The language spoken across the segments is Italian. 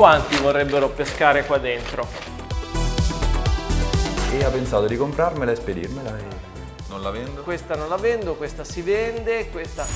quanti vorrebbero pescare qua dentro. E ha pensato di comprarmela e spedirmela e non la vendo. Questa non la vendo, questa si vende, questa...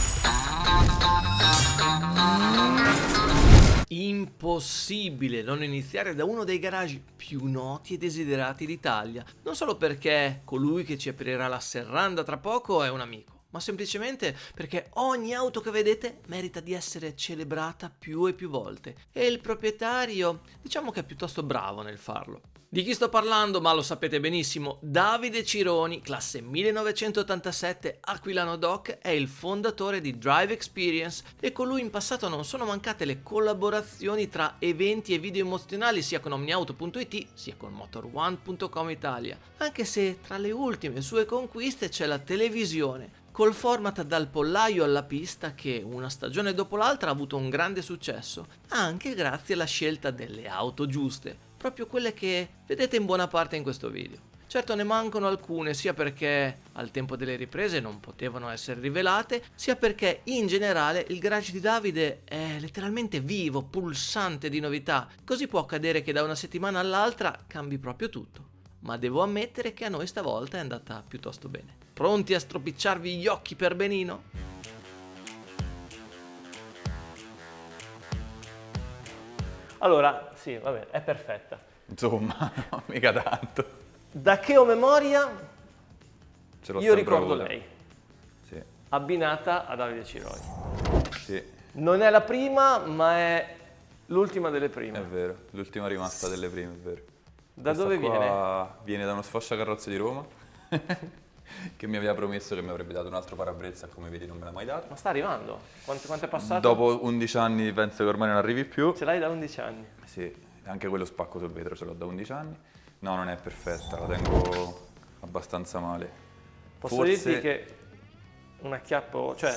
Impossibile non iniziare da uno dei garage più noti e desiderati d'Italia, non solo perché colui che ci aprirà la serranda tra poco è un amico, ma semplicemente perché ogni auto che vedete merita di essere celebrata più e più volte e il proprietario diciamo che è piuttosto bravo nel farlo. Di chi sto parlando? Ma lo sapete benissimo, Davide Cironi, classe 1987, Aquilano Doc, è il fondatore di Drive Experience e con lui in passato non sono mancate le collaborazioni tra eventi e video emozionali sia con OmniAuto.it sia con Motor1.com Italia, anche se tra le ultime sue conquiste c'è la televisione, col format dal pollaio alla pista che una stagione dopo l'altra ha avuto un grande successo, anche grazie alla scelta delle auto giuste, proprio quelle che vedete in buona parte in questo video. Certo ne mancano alcune sia perché al tempo delle riprese non potevano essere rivelate, sia perché in generale il garage di Davide è letteralmente vivo, pulsante di novità, così può accadere che da una settimana all'altra cambi proprio tutto. Ma devo ammettere che a noi stavolta è andata piuttosto bene. Pronti a stropicciarvi gli occhi per benino? Allora, sì, vabbè, è perfetta. Insomma, no, mica tanto. Da che ho memoria, Ce l'ho io sempre ricordo avuta. lei, Sì, abbinata a Davide Cironi. sì, Non è la prima, ma è l'ultima delle prime. è vero. L'ultima rimasta delle prime, è vero. Da Questa dove viene? qua viene da uno sfasciacarrozze di Roma che mi aveva promesso che mi avrebbe dato un altro parabrezza, come vedi non me l'ha mai dato. Ma sta arrivando? Quanto è passato? Dopo 11 anni penso che ormai non arrivi più. Ce l'hai da 11 anni. Sì, anche quello spacco sul vetro ce l'ho da 11 anni. No, non è perfetta, la tengo abbastanza male. Posso Forse- dirti che un acchiappo, cioè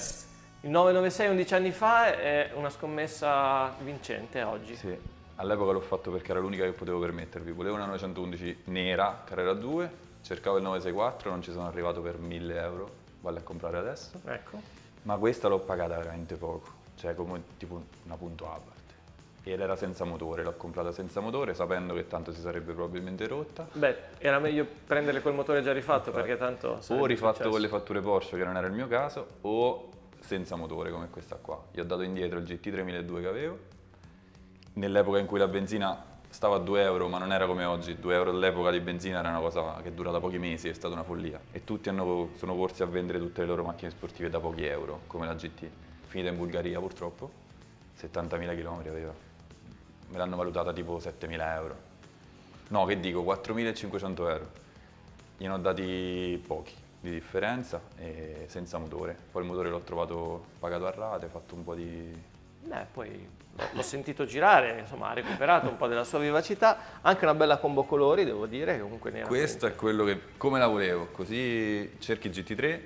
il 996 11 anni fa è una scommessa vincente oggi. Sì, all'epoca l'ho fatto perché era l'unica che potevo permettervi. Volevo una 911 nera, Carrera 2, cercavo il 964, non ci sono arrivato per 1000 euro, vale a comprare adesso. Ecco. Ma questa l'ho pagata veramente poco, cioè come tipo una punto a parte. Ed era senza motore, l'ho comprata senza motore sapendo che tanto si sarebbe probabilmente rotta. Beh, era meglio prendere quel motore già rifatto perché tanto... O sarebbe rifatto successo. con le fatture Porsche, che non era il mio caso, o senza motore come questa qua. Gli ho dato indietro il GT 3002 che avevo. Nell'epoca in cui la benzina stava a 2 euro, ma non era come oggi. 2 euro all'epoca di benzina era una cosa che dura da pochi mesi, è stata una follia. E tutti sono corsi a vendere tutte le loro macchine sportive da pochi euro, come la GT. Finita in Bulgaria purtroppo, 70.000 km aveva. Me l'hanno valutata tipo 7.000 euro. No, che dico, 4.500 euro. Gliene ho dati pochi di differenza e senza motore. Poi il motore l'ho trovato pagato a rate, ho fatto un po' di... Beh, poi l'ho sentito girare, insomma, ha recuperato un po' della sua vivacità, anche una bella combo colori, devo dire, che comunque ne era. Questo è quello che, come la volevo, così cerchi GT3.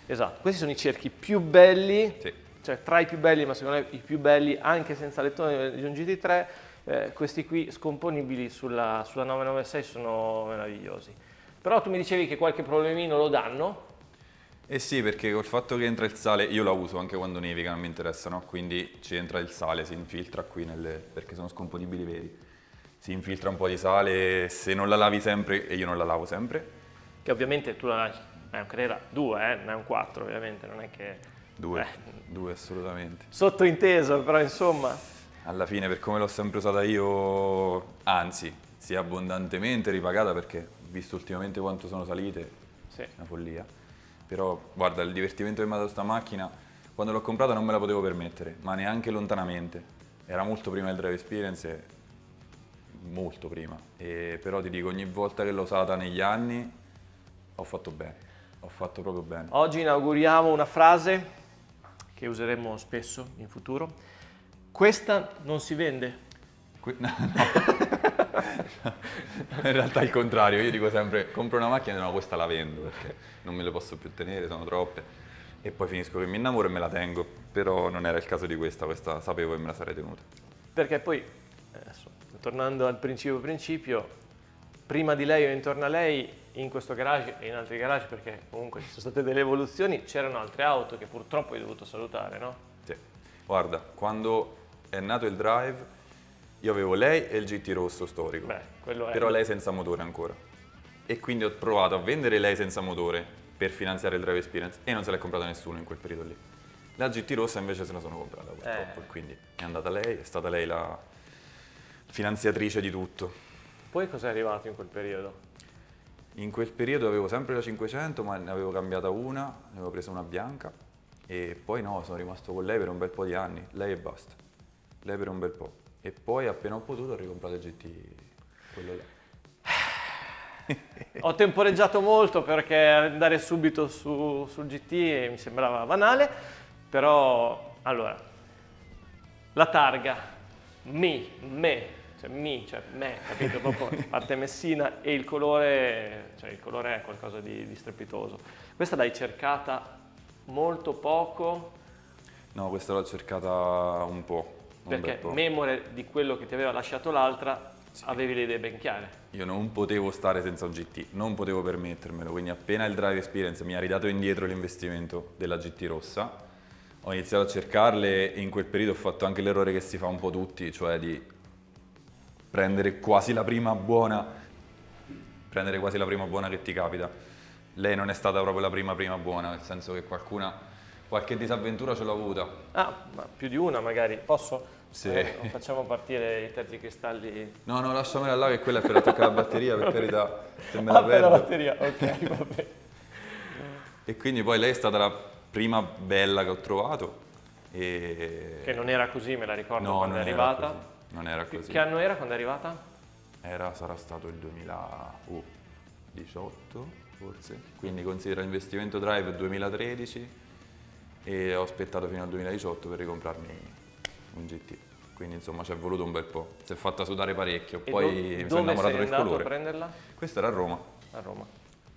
Esatto, questi sono i cerchi più belli, Sì. cioè tra i più belli, ma secondo me i più belli anche senza lettone di un GT3, questi qui scomponibili sulla 996 sono meravigliosi. Però tu mi dicevi che qualche problemino lo danno. Eh sì, perché col fatto che entra il sale, io la uso anche quando nevica, non mi interessa, no? Quindi ci entra il sale, si infiltra qui perché sono scomponibili veri. Si infiltra un po' di sale, se non la lavi sempre, e io non la lavo sempre, Che ovviamente tu la lavi, è un Carrera 2, non è un 4 ovviamente, non è che... due assolutamente. Sottointeso, però insomma... Alla fine, per come l'ho sempre usata io, anzi, si è abbondantemente ripagata perché, visto ultimamente quanto sono salite, Sì. è una follia. Però, guarda, il divertimento che mi ha dato sta macchina, quando l'ho comprata non me la potevo permettere, ma neanche lontanamente. Era molto prima del Drive Experience, molto prima. Però ti dico, ogni volta che l'ho usata negli anni, ho fatto bene. Ho fatto proprio bene. Oggi inauguriamo una frase che useremo spesso in futuro. Questa non si vende. No. In realtà è il contrario, io dico sempre compro una macchina e no, questa la vendo perché non me le posso più tenere, sono troppe e poi finisco che mi innamoro e me la tengo, però non era il caso di questa sapevo che me la sarei tenuta. Perché poi, adesso, tornando al principio, prima di lei o intorno a lei, in questo garage e in altri garage, perché comunque ci sono state delle evoluzioni, c'erano altre auto che purtroppo hai dovuto salutare, no? Sì. Guarda, quando è nato il Drive Io avevo lei e il GT rosso storico, Beh, quello è... però lei senza motore ancora. E quindi ho provato a vendere lei senza motore per finanziare il Drive Experience e non se l'è comprata nessuno in quel periodo lì. La GT rossa invece se la sono comprata purtroppo e quindi è andata lei, è stata lei la finanziatrice di tutto. Poi cos'è arrivato in quel periodo? In quel periodo avevo sempre la 500, ma ne avevo cambiata una, ne avevo presa una bianca e poi no, sono rimasto con lei per un bel po' di anni, lei e basta, lei per un bel po'. E poi appena ho potuto ho ricomprato il GT, quello là. Ho temporeggiato molto perché andare subito sul GT mi sembrava banale, però allora, la targa, me, cioè me, capito? Proprio parte Messina e il colore è qualcosa di strepitoso. Questa l'hai cercata molto poco No, questa l'ho cercata un po', un bel perché po'. memore di quello che ti aveva lasciato l'altra, avevi le idee ben chiare. Io non potevo stare senza un GT, non potevo permettermelo, quindi appena il Drive Experience mi ha ridato indietro l'investimento della GT rossa, ho iniziato a cercarle e in quel periodo ho fatto anche l'errore che si fa un po' tutti, cioè di prendere quasi la prima buona che ti capita. Lei non è stata proprio la prima buona, nel senso che qualche disavventura ce l'ho avuta. Ah, ma più di una magari. Posso? Sì. Non facciamo partire i tergicristalli. No, lasciamela là che quella è per attaccare la batteria, per carità, se me la Ah, per la perdo. batteria, ok, va bene. E quindi poi lei è stata la prima bella che ho trovato. E... Che non era così, me la ricordo No, quando non è era arrivata. così, non era così. Che anno era quando è arrivata? Sarà stato il 2018 forse, quindi considera l'investimento Drive 2013 e ho aspettato fino al 2018 per ricomprarmi un GT, quindi insomma ci è voluto un bel po', si è fatta sudare parecchio, E poi mi sono dove innamorato sei del andato colore. a prenderla? Questa era a Roma, A Roma.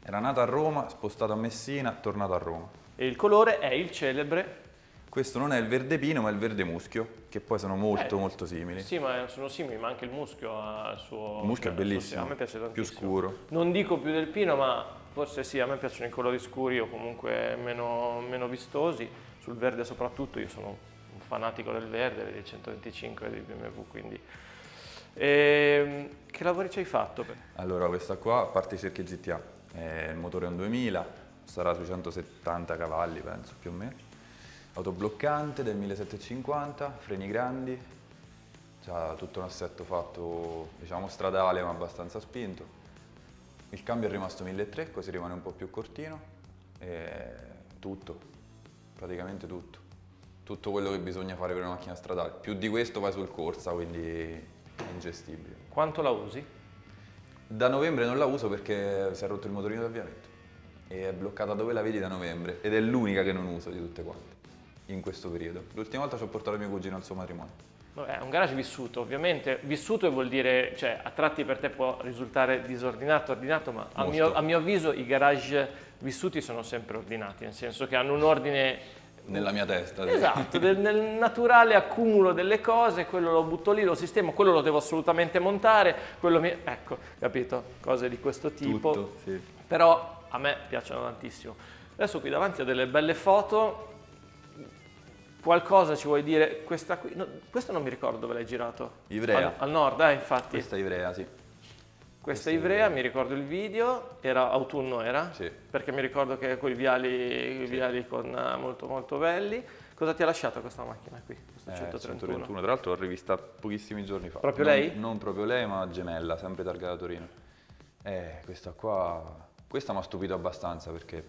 era nata a Roma, spostata a Messina, tornata a Roma. E il colore è il celebre. Questo non è il verde pino ma il verde muschio, che poi sono molto simili. Sì, ma sono simili, ma anche il muschio ha il suo... Il muschio è il suo- bellissimo, a me piace più tantissimo. scuro. Non dico più del pino, ma forse sì, a me piacciono i colori scuri o comunque meno vistosi. Sul verde soprattutto, io sono un fanatico del verde, del 125 di BMW, quindi... Che lavori ci hai fatto? Allora, questa qua, a parte i cerchi GTA, il motore è un 2000, sarà sui 170 cavalli, penso, più o meno. Autobloccante del 1750, freni grandi, c'ha tutto un assetto fatto, diciamo, stradale ma abbastanza spinto. Il cambio è rimasto 1300, così rimane un po' più cortino. E tutto, praticamente tutto. Tutto quello che bisogna fare per una macchina stradale. Più di questo vai sul corsa, quindi è ingestibile. Quanto la usi? Da novembre non la uso perché si è rotto il motorino d'avviamento e è bloccata dove la vedi da novembre ed è l'unica che non uso di tutte quante in questo periodo. L'ultima volta ci ho portato mio cugino al suo matrimonio. Vabbè, è un garage vissuto, ovviamente. Vissuto vuol dire, cioè, a tratti per te può risultare disordinato, ordinato, ma a Molto. mio avviso i garage vissuti sono sempre ordinati, nel senso che hanno un ordine... Nella mia testa. sì. Esatto, nel naturale accumulo delle cose, quello lo butto lì, lo sistemo, quello lo devo assolutamente montare, ecco, capito? Cose di questo tipo. Tutto, sì. Però a me piacciono tantissimo. Adesso qui davanti ho delle belle foto. Qualcosa ci vuoi dire? Questa qui, no, questo non mi ricordo dove l'hai girato. Ivrea. Al nord, infatti. Questa è Ivrea, sì. Questa è Ivrea, mi ricordo il video, era autunno, era? Sì. Perché mi ricordo che quei viali con molto molto belli. Cosa ti ha lasciato questa macchina qui? Questo 131? 131, tra l'altro l'ho rivista pochissimi giorni fa. Proprio Non- lei? Non proprio lei, ma gemella, sempre targa da Torino. Questa qua, questa mi ha stupito abbastanza perché,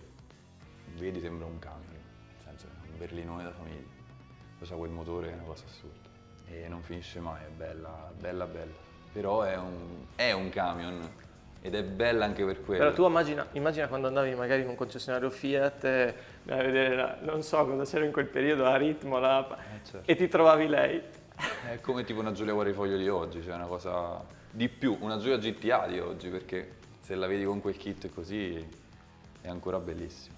vedi, sembra un camion, nel senso è un berlinone da famiglia. Poi c'ha quel motore, è una cosa assurda. E non finisce mai, è bella, bella, bella. Però è un camion ed è bella anche per quello. Però tu immagina quando andavi magari in un concessionario Fiat a vedere, non so cosa c'era in quel periodo, la Ritmo, certo. e ti trovavi lei. È come tipo una Giulia Guarifoglio di oggi, cioè una cosa di più, una Giulia GTA di oggi, perché se la vedi con quel kit così è ancora bellissimo.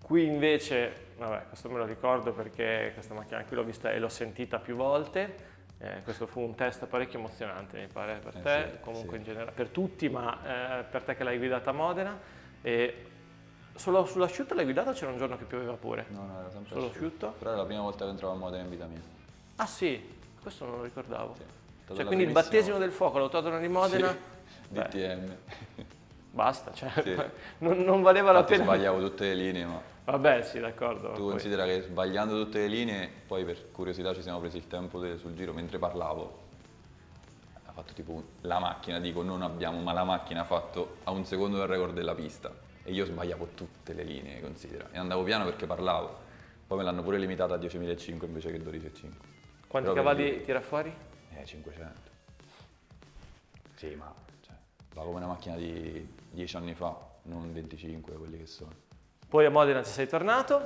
Qui invece, vabbè, questo me lo ricordo perché questa macchina qui l'ho vista e l'ho sentita più volte. Questo fu un test parecchio emozionante, mi pare, per te, sì, comunque sì. in generale, per tutti, ma per te che l'hai guidata a Modena. E sull'asciutto l'hai guidata o c'era un giorno che pioveva pure? No, era sempre Solo asciutto. asciutto? Però è la prima volta che entravo a Modena in vita mia. Ah sì, Questo non lo ricordavo. Sì, è stata Cioè, la quindi il primissima battesimo del fuoco all'Autodromo di Modena, Sì, beh, DTM. basta, cioè, Sì. non valeva la Infatti pena. sbagliavo tutte le linee, ma Vabbè, sì, d'accordo. tu poi- considera che sbagliando tutte le linee, poi per curiosità ci siamo presi il tempo sul giro, mentre parlavo, ha fatto tipo la macchina, dico non abbiamo, ma la macchina ha fatto a un secondo del record della pista e io sbagliavo tutte le linee, considera, e andavo piano perché parlavo, poi me l'hanno pure limitata a 10.500 invece che 12.500. Quanti Però per cavalli dire- tira fuori? 500. Sì, ma cioè, va come una macchina di 10 anni fa, non 25 quelli che sono. Poi a Modena ci sei tornato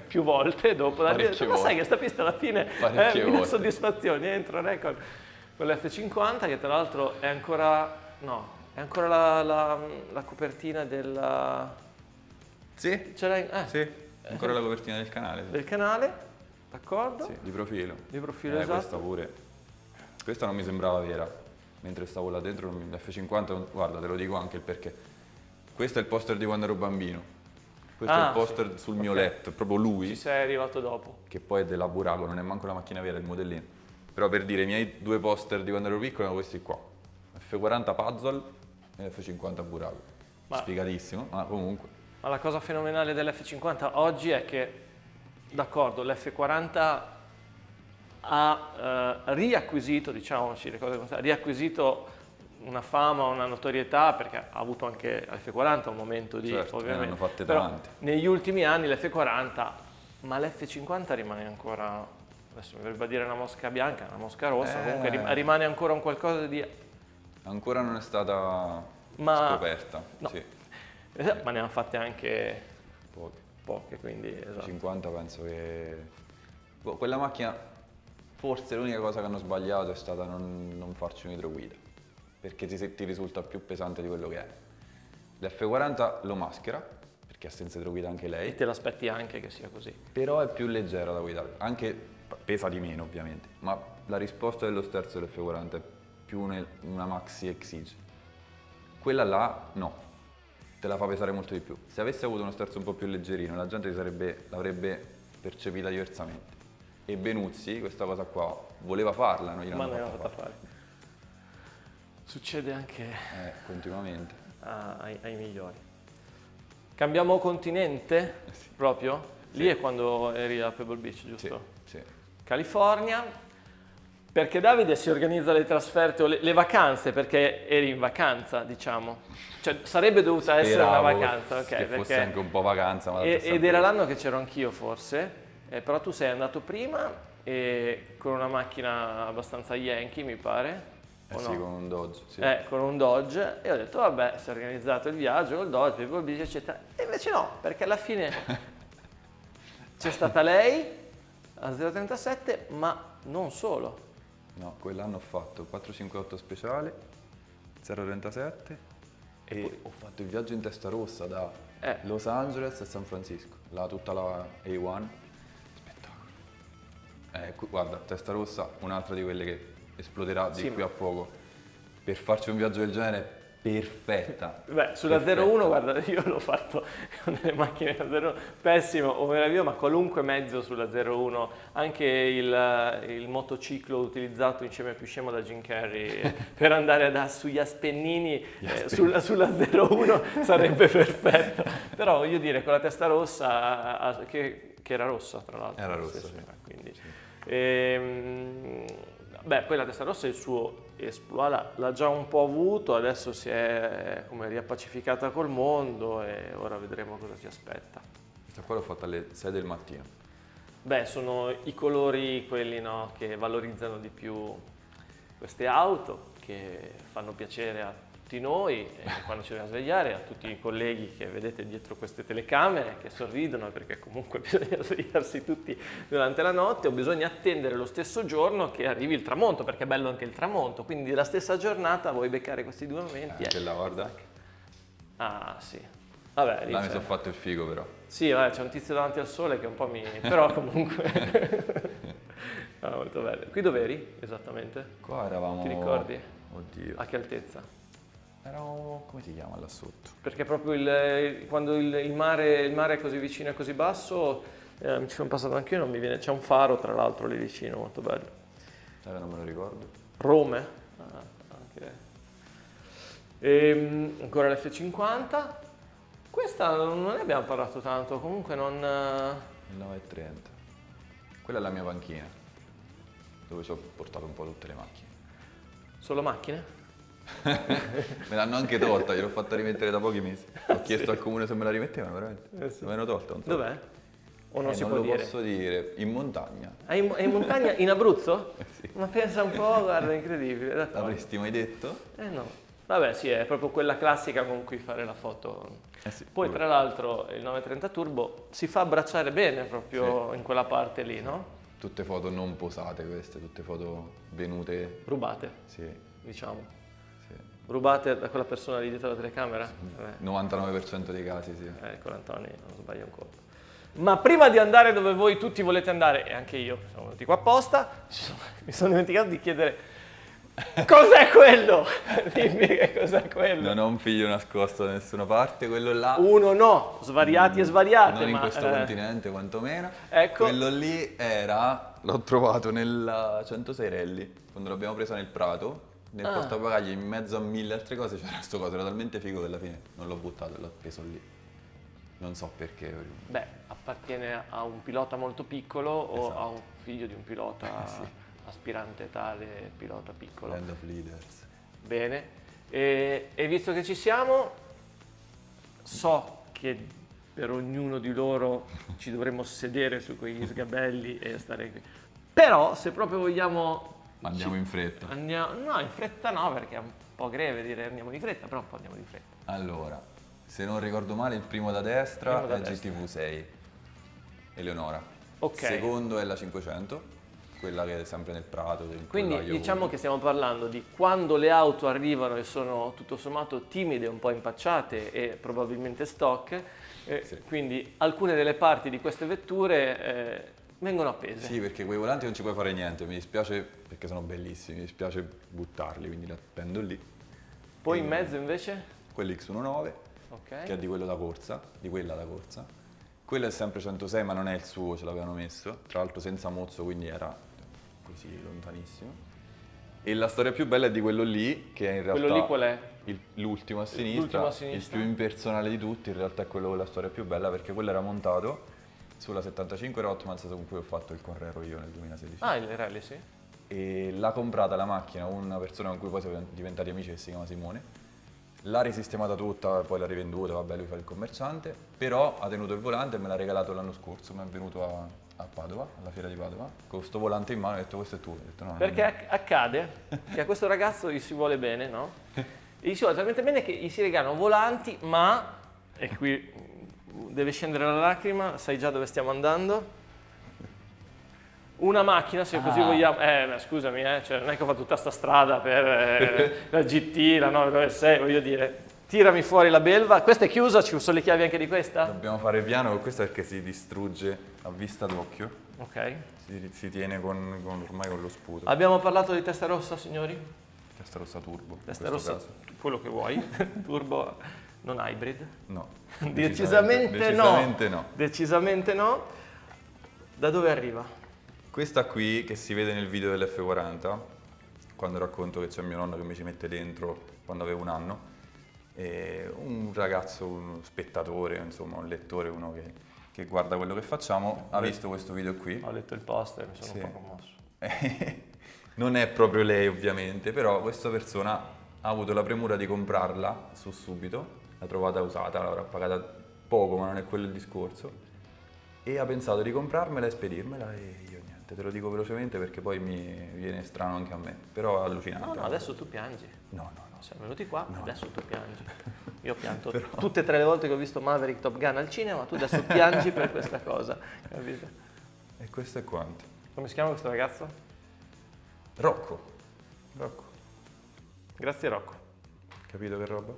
più volte dopo la Parecchie ma sai volte. che sta pista alla fine Parecchie mi dà volte. soddisfazioni, entro record con l'F50 che tra l'altro è ancora, no, è ancora la copertina Sì, ce l'hai? sì, ancora la copertina del canale. Del canale, d'accordo? Sì, di profilo. Di profilo, Questa esatto. pure. Questa non mi sembrava vera. Mentre stavo là dentro, l'F50, guarda, te lo dico anche il perché. Questo è il poster di quando ero bambino. Questo è il poster sì. sul mio Ok. letto, è proprio lui, Ci sei arrivato dopo. che poi è della Burago, non è manco la macchina vera, è il modellino. Però per dire, i miei due poster di quando ero piccolo erano questi qua. F40 Puzzle e F50 Burago. Ma- Sfigatissimo, ma comunque. Ma la cosa fenomenale dell'F50 oggi è che, d'accordo, l'F40 ha riacquisito, diciamoci le cose come stanno, riacquisito una fama, una notorietà, perché ha avuto anche l'F40 un momento di, Certo, ne ovviamente. hanno fatte Però tante. negli ultimi anni l'F40, ma l'F50 rimane ancora, adesso mi verrebbe a dire una mosca bianca, una mosca rossa, comunque rimane ancora un qualcosa di... Ancora non è stata Ma- scoperta. no. Sì, Ma ne hanno fatte anche poche. poche, quindi esatto. 50 penso che... Boh, quella macchina, forse l'unica cosa che hanno sbagliato è stata non farci un'idroguida, perché ti risulta più pesante di quello che è. L'F40 lo maschera, perché ha senza idroguida anche E lei, te l'aspetti anche che sia così. però è più leggera da guidare, anche pesa di meno ovviamente, ma la risposta dello sterzo dell'F40 è più una Maxi Exige. Quella là no, te la fa pesare molto di più. Se avesse avuto uno sterzo un po' più leggerino, la gente l'avrebbe percepita diversamente. E Benuzzi questa cosa qua voleva farla, non Ma gliel'hanno ne hanno fatta fatta fare. Succede anche continuamente. ai migliori. Cambiamo continente Sì. proprio? Lì Sì. è quando eri a Pebble Beach, Sì, giusto? sì. California, perché Davide si organizza le trasferte o le vacanze, perché eri in vacanza, diciamo. Cioè sarebbe dovuta essere una Speravo vacanza, ok? che fosse perché- anche un po' vacanza, ma ed era l'anno che c'ero anch'io forse, però tu sei andato prima e con una macchina abbastanza yankee, mi pare. o sì, no? con un Dodge. Sì. Con un Dodge, e ho detto vabbè, si è organizzato il viaggio col Dodge, Pebble Beach, eccetera. E invece no, perché alla fine c'è stata lei a 037, ma non solo. No, quell'anno ho fatto 458 speciale, 037 e ho fatto il viaggio in testa rossa da Los Angeles a San Francisco, tutta la A1, spettacolo. Guarda, testa rossa, un'altra di quelle che esploderà di Sì, qui a poco. Per farci un viaggio del genere, perfetta. Beh, sulla Perfetta. 01, guarda, io l'ho fatto con delle macchine da 01, pessimo o meraviglioso, ma qualunque mezzo sulla 01, anche il motociclo utilizzato insieme a più scemo da Jim Carrey per andare sugli Appennini sulla 01 sarebbe perfetto. Però voglio dire, con la testa rossa, che era rossa tra l'altro. Era rossa, sì. Quindi, beh, poi la testa rossa il suo esploit l'ha già un po' avuto, adesso si è come riappacificata col mondo e ora vedremo cosa ci aspetta. Questa qua l'ho fatta alle 6 del mattino. Beh, sono i colori quelli, no, che valorizzano di più queste auto, che fanno piacere a tutti noi quando ci dobbiamo svegliare, a tutti i colleghi che vedete dietro queste telecamere che sorridono perché comunque bisogna svegliarsi tutti durante la notte o bisogna attendere lo stesso giorno che arrivi il tramonto, perché è bello anche il tramonto, quindi la stessa giornata vuoi beccare questi due momenti. Anche là, guarda. Ah sì, vabbè, lì Là mi c'è- sono fatto il figo però. sì, vabbè, c'è un tizio davanti al sole che un po' mi... però comunque... Ah, molto bello. Qui dove eri esattamente? Qua eravamo... Ti ricordi? Oddio. A che altezza? Eravamo... come si chiama là sotto? Perché proprio quando il mare è così vicino e così basso, ci sono passato anche io, non mi viene... C'è un faro tra l'altro lì vicino, molto bello. Non me lo ricordo. Rome. Anche. Ancora l'F50. Questa non ne abbiamo parlato tanto, comunque non... Il 930. Quella è la mia panchina, dove ci ho portato un po' tutte le macchine. Solo macchine? Me l'hanno anche tolta, gliel'ho fatta rimettere da pochi mesi. Ho chiesto al comune se me la rimettevano, veramente. Sì. Me l'hanno tolta, non so. Dov'è? O non si non può lo dire? posso dire, in montagna. È in montagna? In Abruzzo? Sì. Ma pensa un po', guarda, incredibile. D'accordo. L'avresti mai detto? No. Vabbè, sì, è proprio quella classica con cui fare la foto. Sì. Poi, tra l'altro, il 930 Turbo si fa abbracciare bene proprio in quella parte lì, no? Tutte foto non posate queste, tutte foto venute. Rubate, Sì, diciamo. sì. Rubate da quella persona lì dietro la telecamera? 99% dei casi, sì. Con Antoni non sbaglio un colpo. Ma prima di andare dove voi tutti volete andare, e anche io, sono venuti qua apposta, mi sono dimenticato di chiedere cos'è quello? Dimmi che cos'è quello. Non ho un figlio nascosto da nessuna parte, quello là. Uno no, svariati e svariati. Non in ma, questo continente quantomeno. Ecco. Quello lì era, l'ho trovato nella 106 Rally, quando l'abbiamo presa nel Prato, nel portabagagli in mezzo a 1000 altre cose c'era sto coso, era talmente figo che alla fine non l'ho buttato e l'ho preso lì. Non so perché. Beh, appartiene a un pilota molto piccolo o Esatto. a un figlio di un pilota Sì. aspirante tale, pilota piccolo. Land of Leaders. Bene, e visto che ci siamo, so che per ognuno di loro ci dovremmo sedere su quegli sgabelli e stare qui. Però se proprio vogliamo... Andiamo in fretta. No, in fretta no, perché è un po' greve dire andiamo di fretta, però un po' andiamo di fretta. Allora, se non ricordo male, il primo da destra Primo da è destra. GTV 6, Eleonora. Ok. Secondo è la 500, quella che è sempre nel Prato. Quindi diciamo che stiamo parlando di quando le auto arrivano e sono tutto sommato timide, un po' impacciate e probabilmente stock, Sì. quindi alcune delle parti di queste vetture vengono appese. Sì, perché quei volanti non ci puoi fare niente, mi dispiace perché sono bellissimi, mi dispiace buttarli, quindi li appendo lì. Poi in mezzo invece? Quell'X19, Ok. che è di quello da corsa, di quella da corsa. Quello è sempre 106, ma non è il suo, ce l'avevano messo. Tra l'altro senza mozzo, quindi era così lontanissimo. E la storia più bella è di quello lì, che in realtà... Quello lì qual è? L'ultimo a sinistra, L'ultimo a sinistra. il più impersonale di tutti, in realtà è quello con la storia più bella, perché quello era montato sulla 75 Rottmans con cui ho fatto il Correro io nel 2016. Ah, il rally, sì. E l'ha comprata la macchina una persona con cui poi siamo diventati amici, che si chiama Simone. L'ha risistemata tutta, poi l'ha rivenduta, vabbè, lui fa il commerciante, però ha tenuto il volante e me l'ha regalato l'anno scorso, mi è venuto a Padova, alla fiera di Padova, con sto volante in mano e ho detto questo è tuo. Ho detto, no, Perché accade che a questo ragazzo gli si vuole bene, no? E gli si vuole talmente bene che gli si regalano volanti, ma, e qui deve scendere la lacrima, sai già dove stiamo andando? Una macchina, se così vogliamo, ma scusami, cioè non è che ho fatto tutta sta strada per la GT, la 996, voglio dire, tirami fuori la belva. Questa è chiusa, ci sono le chiavi anche di questa? Dobbiamo fare piano, con questo perché si distrugge a vista d'occhio, Ok. si tiene ormai con lo sputo. Abbiamo parlato di testa rossa, signori? Testa rossa turbo. in Testa questo rossa, caso. quello che vuoi, turbo, non hybrid. No. Decisamente no. Decisamente no. Da dove arriva? Questa qui che si vede nel video dell'F40, quando racconto che c'è mio nonno che mi ci mette dentro quando avevo un anno, e un ragazzo, uno spettatore, insomma un lettore, uno che guarda quello che facciamo, ha visto questo video qui. Ho letto il post e mi sono Sì. un po' commosso. Non è proprio lei ovviamente, però questa persona ha avuto la premura di comprarla su subito, l'ha trovata usata, l'avrà pagata poco ma non è quello il discorso, e ha pensato di comprarmela e spedirmela e io niente, te lo dico velocemente perché poi mi viene strano anche a me, però è allucinante. No, adesso tu piangi. No. Siamo venuti qua, adesso tu piangi. Io ho pianto Però- tutte e 3 le volte che ho visto Maverick Top Gun al cinema, tu adesso piangi per questa cosa, capito? E questo è quanto. Come si chiama questo ragazzo? Rocco. Grazie Rocco. Capito che roba?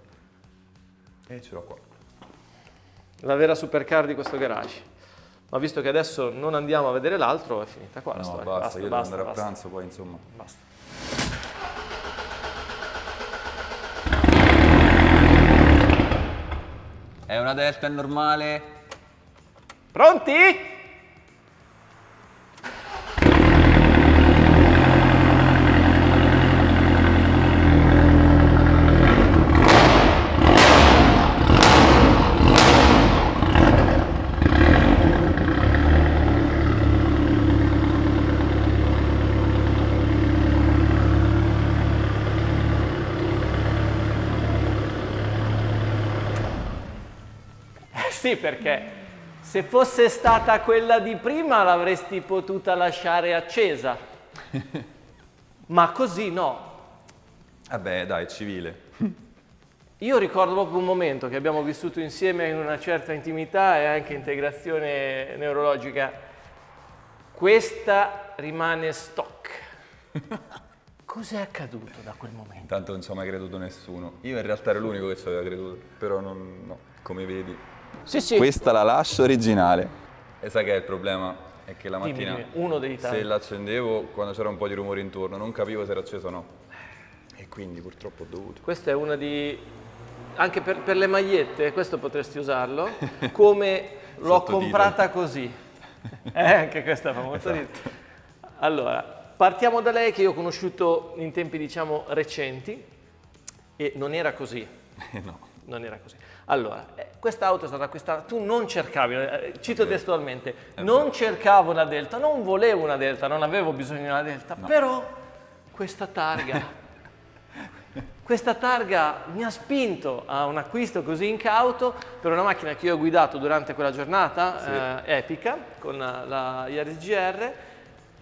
E ce l'ho qua. La vera supercar di questo garage. Ma visto che adesso non andiamo a vedere l'altro, è finita qua la No, storia. basta, io devo andare a pranzo, poi insomma. Basta. È una delta normale? Pronti? Sì, perché se fosse stata quella di prima l'avresti potuta lasciare accesa, ma così no. Vabbè, dai, è civile. Io ricordo proprio un momento che abbiamo vissuto insieme in una certa intimità e anche integrazione neurologica. Questa rimane stock. Cos'è accaduto da quel momento? Intanto non ci ha mai creduto nessuno. Io in realtà ero l'unico che ci aveva creduto, però no, come vedi. Sì, sì. Questa la lascio originale. E sai che è il problema? È che la mattina, Dimmi, uno dei tanti. se l'accendevo, quando c'era un po' di rumore intorno, non capivo se era acceso o no. E quindi purtroppo ho dovuto. Questa è una di... Anche per le magliette, questo potresti usarlo, come l'ho Sottotitoli. comprata così. Anche questa è famosa. Esatto. Allora, partiamo da lei che io ho conosciuto in tempi diciamo recenti e non era così. No. Non era così. Allora, quest'auto è stata acquistata, tu non cercavi, cito testualmente, non cercavo una Delta, non volevo una Delta, non avevo bisogno di una Delta, però questa targa mi ha spinto a un acquisto così incauto per una macchina che io ho guidato durante quella giornata epica con la Yaris GR.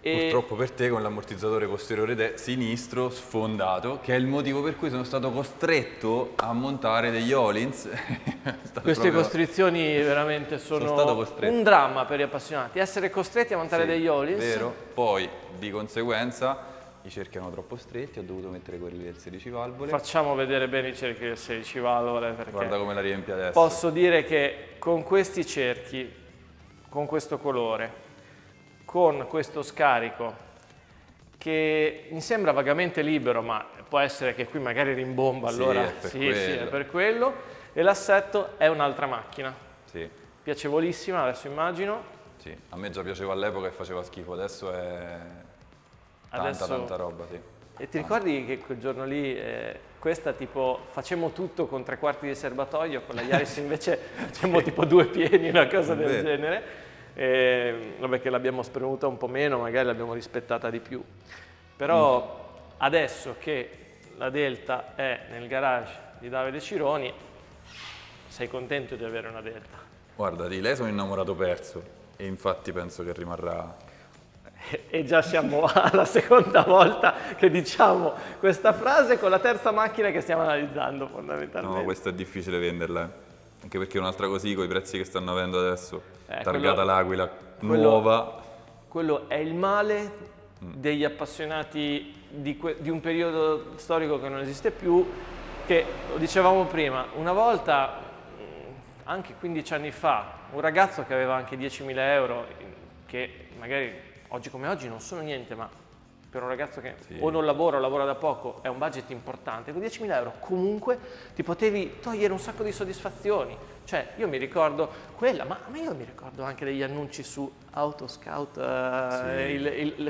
E Purtroppo per te con l'ammortizzatore posteriore sinistro sfondato, che è il motivo per cui sono stato costretto a montare degli Olins. queste costrizioni veramente sono stato costretto. un dramma per gli appassionati. Essere costretti a montare degli Olins. Vero, poi di conseguenza i cerchi erano troppo stretti, ho dovuto mettere quelli del 16 valvole. Facciamo vedere bene i cerchi del 16 valvole perché Guarda come la riempie adesso. posso dire che con questi cerchi, con questo colore, con questo scarico che mi sembra vagamente libero, ma può essere che qui magari rimbomba, Sì, allora è per sì, quello. è per quello. E l'assetto è un'altra macchina, Sì, piacevolissima, adesso immagino. sì, a me già piaceva all'epoca e faceva schifo, adesso è tanta roba, sì. E ti ricordi che quel giorno lì, questa tipo, facemmo tutto con 3/4 di serbatoio, con la Yaris invece facciamo tipo 2 pieni, una cosa del Vero. genere. Vabbè che l'abbiamo spremuta un po' meno, magari l'abbiamo rispettata di più. Però adesso che la Delta è nel garage di Davide Cironi, sei contento di avere una Delta? Guarda, di lei sono innamorato perso e infatti penso che rimarrà. E già siamo alla seconda volta che diciamo questa frase con la terza macchina che stiamo analizzando fondamentalmente. No, questa è difficile venderla, anche perché un'altra così con i prezzi che stanno avendo adesso, targata quello- l'Aquila, quello- nuova. Quello è il male degli appassionati di un periodo storico che non esiste più, che lo dicevamo prima, una volta, anche 15 anni fa, un ragazzo che aveva anche 10.000 euro, che magari oggi come oggi non sono niente, ma per un ragazzo che o non lavora o lavora da poco è un budget importante, con 10.000 euro comunque ti potevi togliere un sacco di soddisfazioni. Cioè io mi ricordo quella, ma io mi ricordo anche degli annunci su Autoscout,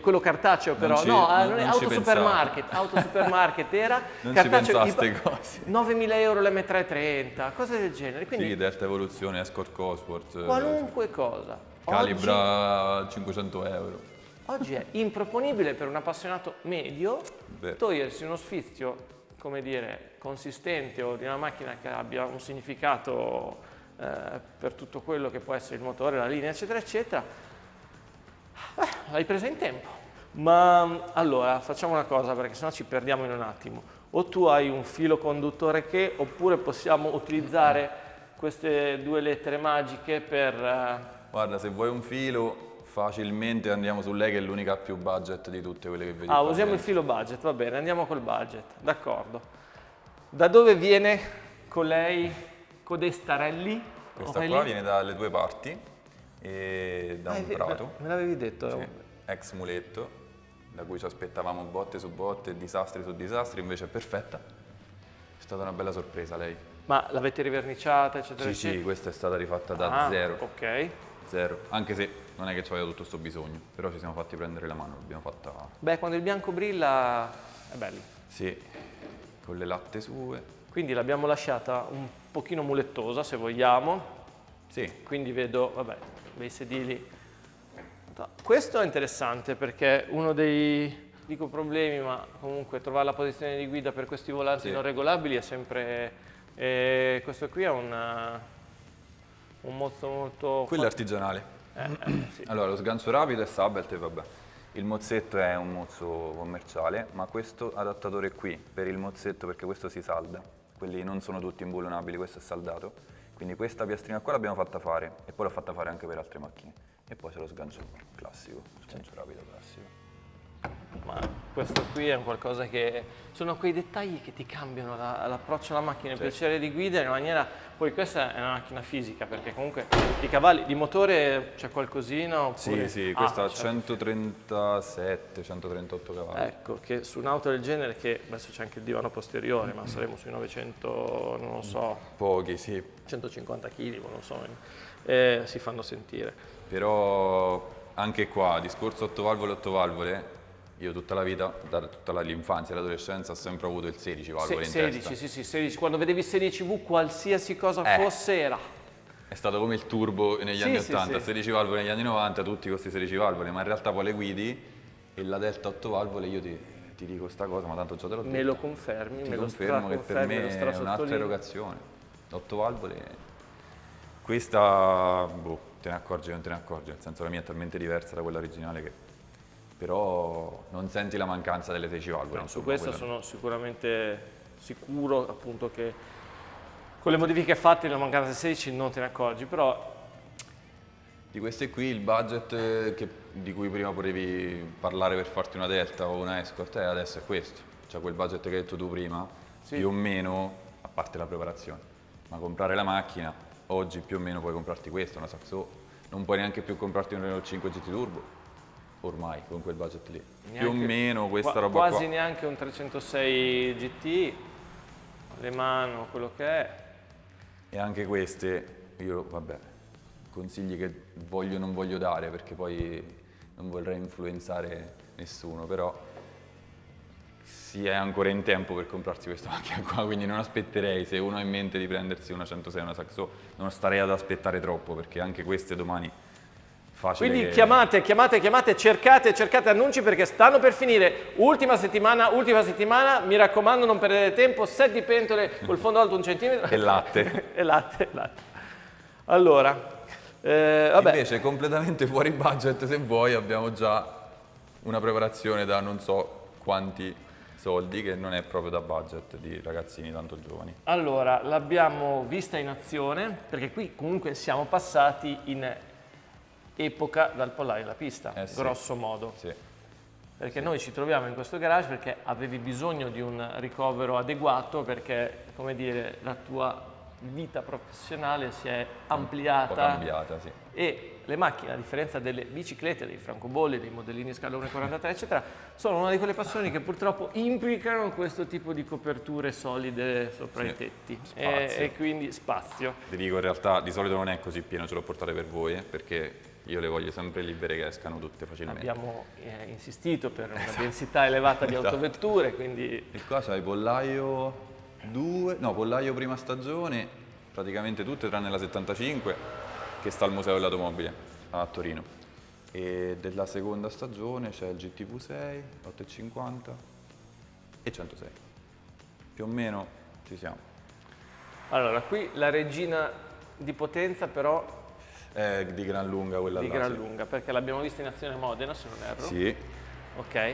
quello cartaceo però, non è Autosupermarket era, Non ci cartaceo, pensaste cose. 9.000 euro l'M330, cose del genere, quindi Sì, Delta Evoluzione, Escort Cosworth, qualunque cosa. calibra 500 euro. Oggi è improponibile per un appassionato medio Vero. togliersi uno sfizio, come dire, consistente o di una macchina che abbia un significato per tutto quello che può essere il motore, la linea, eccetera, eccetera. L'hai presa in tempo. Ma allora, facciamo una cosa perché sennò ci perdiamo in un attimo. O tu hai un filo conduttore che, oppure possiamo utilizzare queste 2 lettere magiche per... Guarda, se vuoi un filo, facilmente andiamo su lei che è l'unica più budget di tutte quelle che vedi qua usiamo il dentro. filo budget, va bene, andiamo col budget, d'accordo. Da dove viene colei, codestarelli? Questa qua viene dalle 2 parti e da un prato, Me l'avevi detto. sì, ex muletto, da cui ci aspettavamo botte su botte, disastri su disastri, invece è perfetta. È stata una bella sorpresa lei. Ma l'avete riverniciata, eccetera, Sì, eccetera? questa è stata rifatta da zero. Ok. Zero, anche se non è che ci aveva tutto questo bisogno, però ci siamo fatti prendere la mano, l'abbiamo fatta, Beh, quando il bianco brilla è bello. sì, con le latte sue, Quindi l'abbiamo lasciata un pochino mulettosa, se vogliamo. sì, Quindi vedo, vabbè, bei sedili. Questo è interessante perché uno dei, dico problemi, ma comunque trovare la posizione di guida per questi volanti Sì. non regolabili è sempre... questo qui è un un mozzo molto... Quello è artigianale. Sì. Allora, lo sgancio rapido è Sabelt e vabbè. Il mozzetto è un mozzo commerciale, ma questo adattatore qui, per il mozzetto, perché questo si salda, quelli non sono tutti imbullonabili, questo è saldato, quindi questa piastrina qua l'abbiamo fatta fare e poi l'ho fatta fare anche per altre macchine. E poi c'è lo sgancio classico, lo sgancio rapido classico. Ma questo qui è un qualcosa che sono quei dettagli che ti cambiano l'approccio alla macchina, il piacere di guida in una maniera. Poi questa è una macchina fisica, perché comunque i cavalli di motore c'è qualcosina oppure... Sì, questa ha 137, 138 cavalli. Ecco, che su un'auto del genere, che adesso c'è anche il divano posteriore, ma saremo sui 900, non lo so, Pochi, sì. 150 kg, non lo so, si fanno sentire. Però anche qua, discorso 8 valvole, io tutta la vita, da tutta l'infanzia e l'adolescenza, ho sempre avuto il 16 valvole in 16, testa. sì, 16. Quando vedevi 16V, qualsiasi cosa fosse era. È stato come il turbo negli anni 80, sì. 16 valvole negli anni 90, tutti questi 16 valvole, ma in realtà poi le guidi e la Delta 8 valvole io ti dico sta cosa, ma tanto già te l'ho detto. Me lo confermi, Ti me lo confermo che per me è un'altra sottolineo. erogazione. 8 valvole, questa, te ne accorgi o non te ne accorgi, nel senso la mia è talmente diversa da quella originale che però non senti la mancanza delle 16 valvole. No, su insomma, questo quella sono sicuramente sicuro, appunto, che con le modifiche fatte la mancanza del 16 non te ne accorgi, però di queste qui il budget di cui prima potevi parlare per farti una Delta o una Escort adesso è questo, cioè quel budget che hai detto tu prima, più o meno, a parte la preparazione, ma comprare la macchina, oggi più o meno puoi comprarti questa, una Saxo, non puoi neanche più comprarti un Renault 5 GT Turbo, ormai con quel budget lì, più o meno questa roba quasi qua. neanche un 306 GT, Le Mano, quello che è. E anche queste, io vabbè, consigli che voglio o non voglio dare perché poi non vorrei influenzare nessuno, però si è ancora in tempo per comprarsi questa macchina qua, quindi non aspetterei, se uno ha in mente di prendersi una 106, una Saxo, non starei ad aspettare troppo perché anche queste domani facile Quindi che... chiamate, cercate annunci perché stanno per finire. Ultima settimana, mi raccomando, non perdete tempo, 7 di pentole col fondo alto 1 centimetro. E latte. e latte. Allora, vabbè. Invece completamente fuori budget, se vuoi, abbiamo già una preparazione da non so quanti soldi, che non è proprio da budget di ragazzini tanto giovani. Allora, l'abbiamo vista in azione, perché qui comunque siamo passati in epoca dal pollaio alla pista, Sì. grosso modo. Sì. Perché noi ci troviamo in questo garage perché avevi bisogno di un ricovero adeguato, perché, come dire, la tua vita professionale si è ampliata. Un po' cambiata, sì. E le macchine, a differenza delle biciclette, dei francobolli, dei modellini scalone 43, eccetera, sono una di quelle passioni che purtroppo implicano questo tipo di coperture solide sopra i tetti. E quindi spazio. Ti dico, in realtà di solito non è così pieno, ce l'ho portate per voi, perché io le voglio sempre libere che escano tutte facilmente. Abbiamo insistito per una densità elevata di autovetture, quindi... E qua c'hai pollaio pollaio prima stagione, praticamente tutte tranne la 75, che sta al Museo dell'Automobile a Torino. E della seconda stagione c'è il GTV 6, 850 e 106. Più o meno ci siamo. Allora, qui la regina di potenza però È di gran lunga quella di là. gran sì. lunga, perché l'abbiamo vista in azione a Modena, se non erro. Sì. Ok.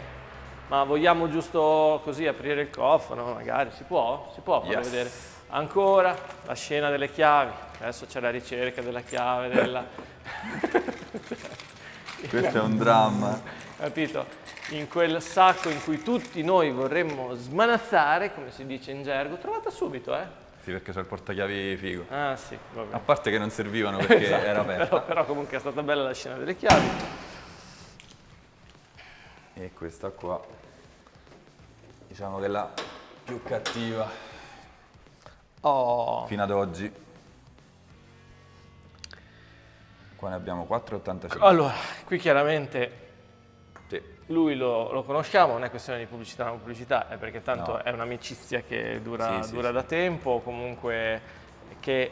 Ma vogliamo giusto così aprire il cofano, magari? Si può? Si può farlo vedere? Ancora la scena delle chiavi. Adesso c'è la ricerca della chiave, della... Questo è un dramma. Capito? In quel sacco in cui tutti noi vorremmo smanazzare, come si dice in gergo, trovata subito, eh? Sì, perché c'è il portachiavi figo. Ah sì, vabbè. A parte che non servivano perché Esatto, era aperta. però comunque è stata bella la scena delle chiavi. E questa qua, diciamo che è la più cattiva Oh, fino ad oggi. Qua ne abbiamo 4,85. allora, qui chiaramente Sì. lui lo conosciamo, non è questione di pubblicità o non pubblicità, è perché tanto No. è un'amicizia che dura, Sì, dura sì. da tempo, comunque che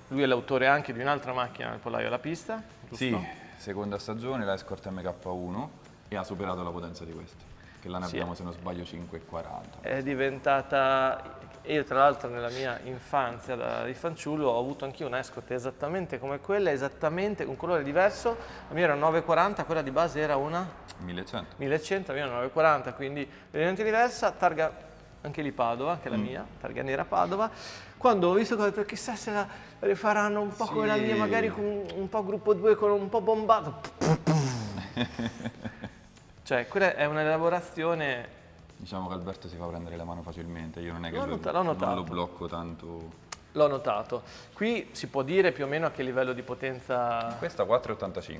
lui è l'autore anche di un'altra macchina nel pollaio alla pista, giusto? Sì, seconda stagione, la Escort MK1 e ha superato la potenza di questa. che là ne abbiamo, se non sbaglio, 5,40. È diventata... Io tra l'altro nella mia infanzia di fanciullo ho avuto anch'io una Escort esattamente come quella, esattamente un colore diverso. La mia era 940, quella di base era una 1100. 1100, la mia era 940, quindi veramente diversa. Targa anche lì Padova, anche la mia, targa nera Padova. Quando ho visto che ho detto chissà se la rifaranno un po' come la mia, magari con un po' gruppo 2, con un po' bombato. Cioè, quella è un'elaborazione... Diciamo che Alberto si fa prendere la mano facilmente, io non è che L'ho non notato. lo blocco tanto. L'ho notato. Qui si può dire più o meno a che livello di potenza... Questa 4,85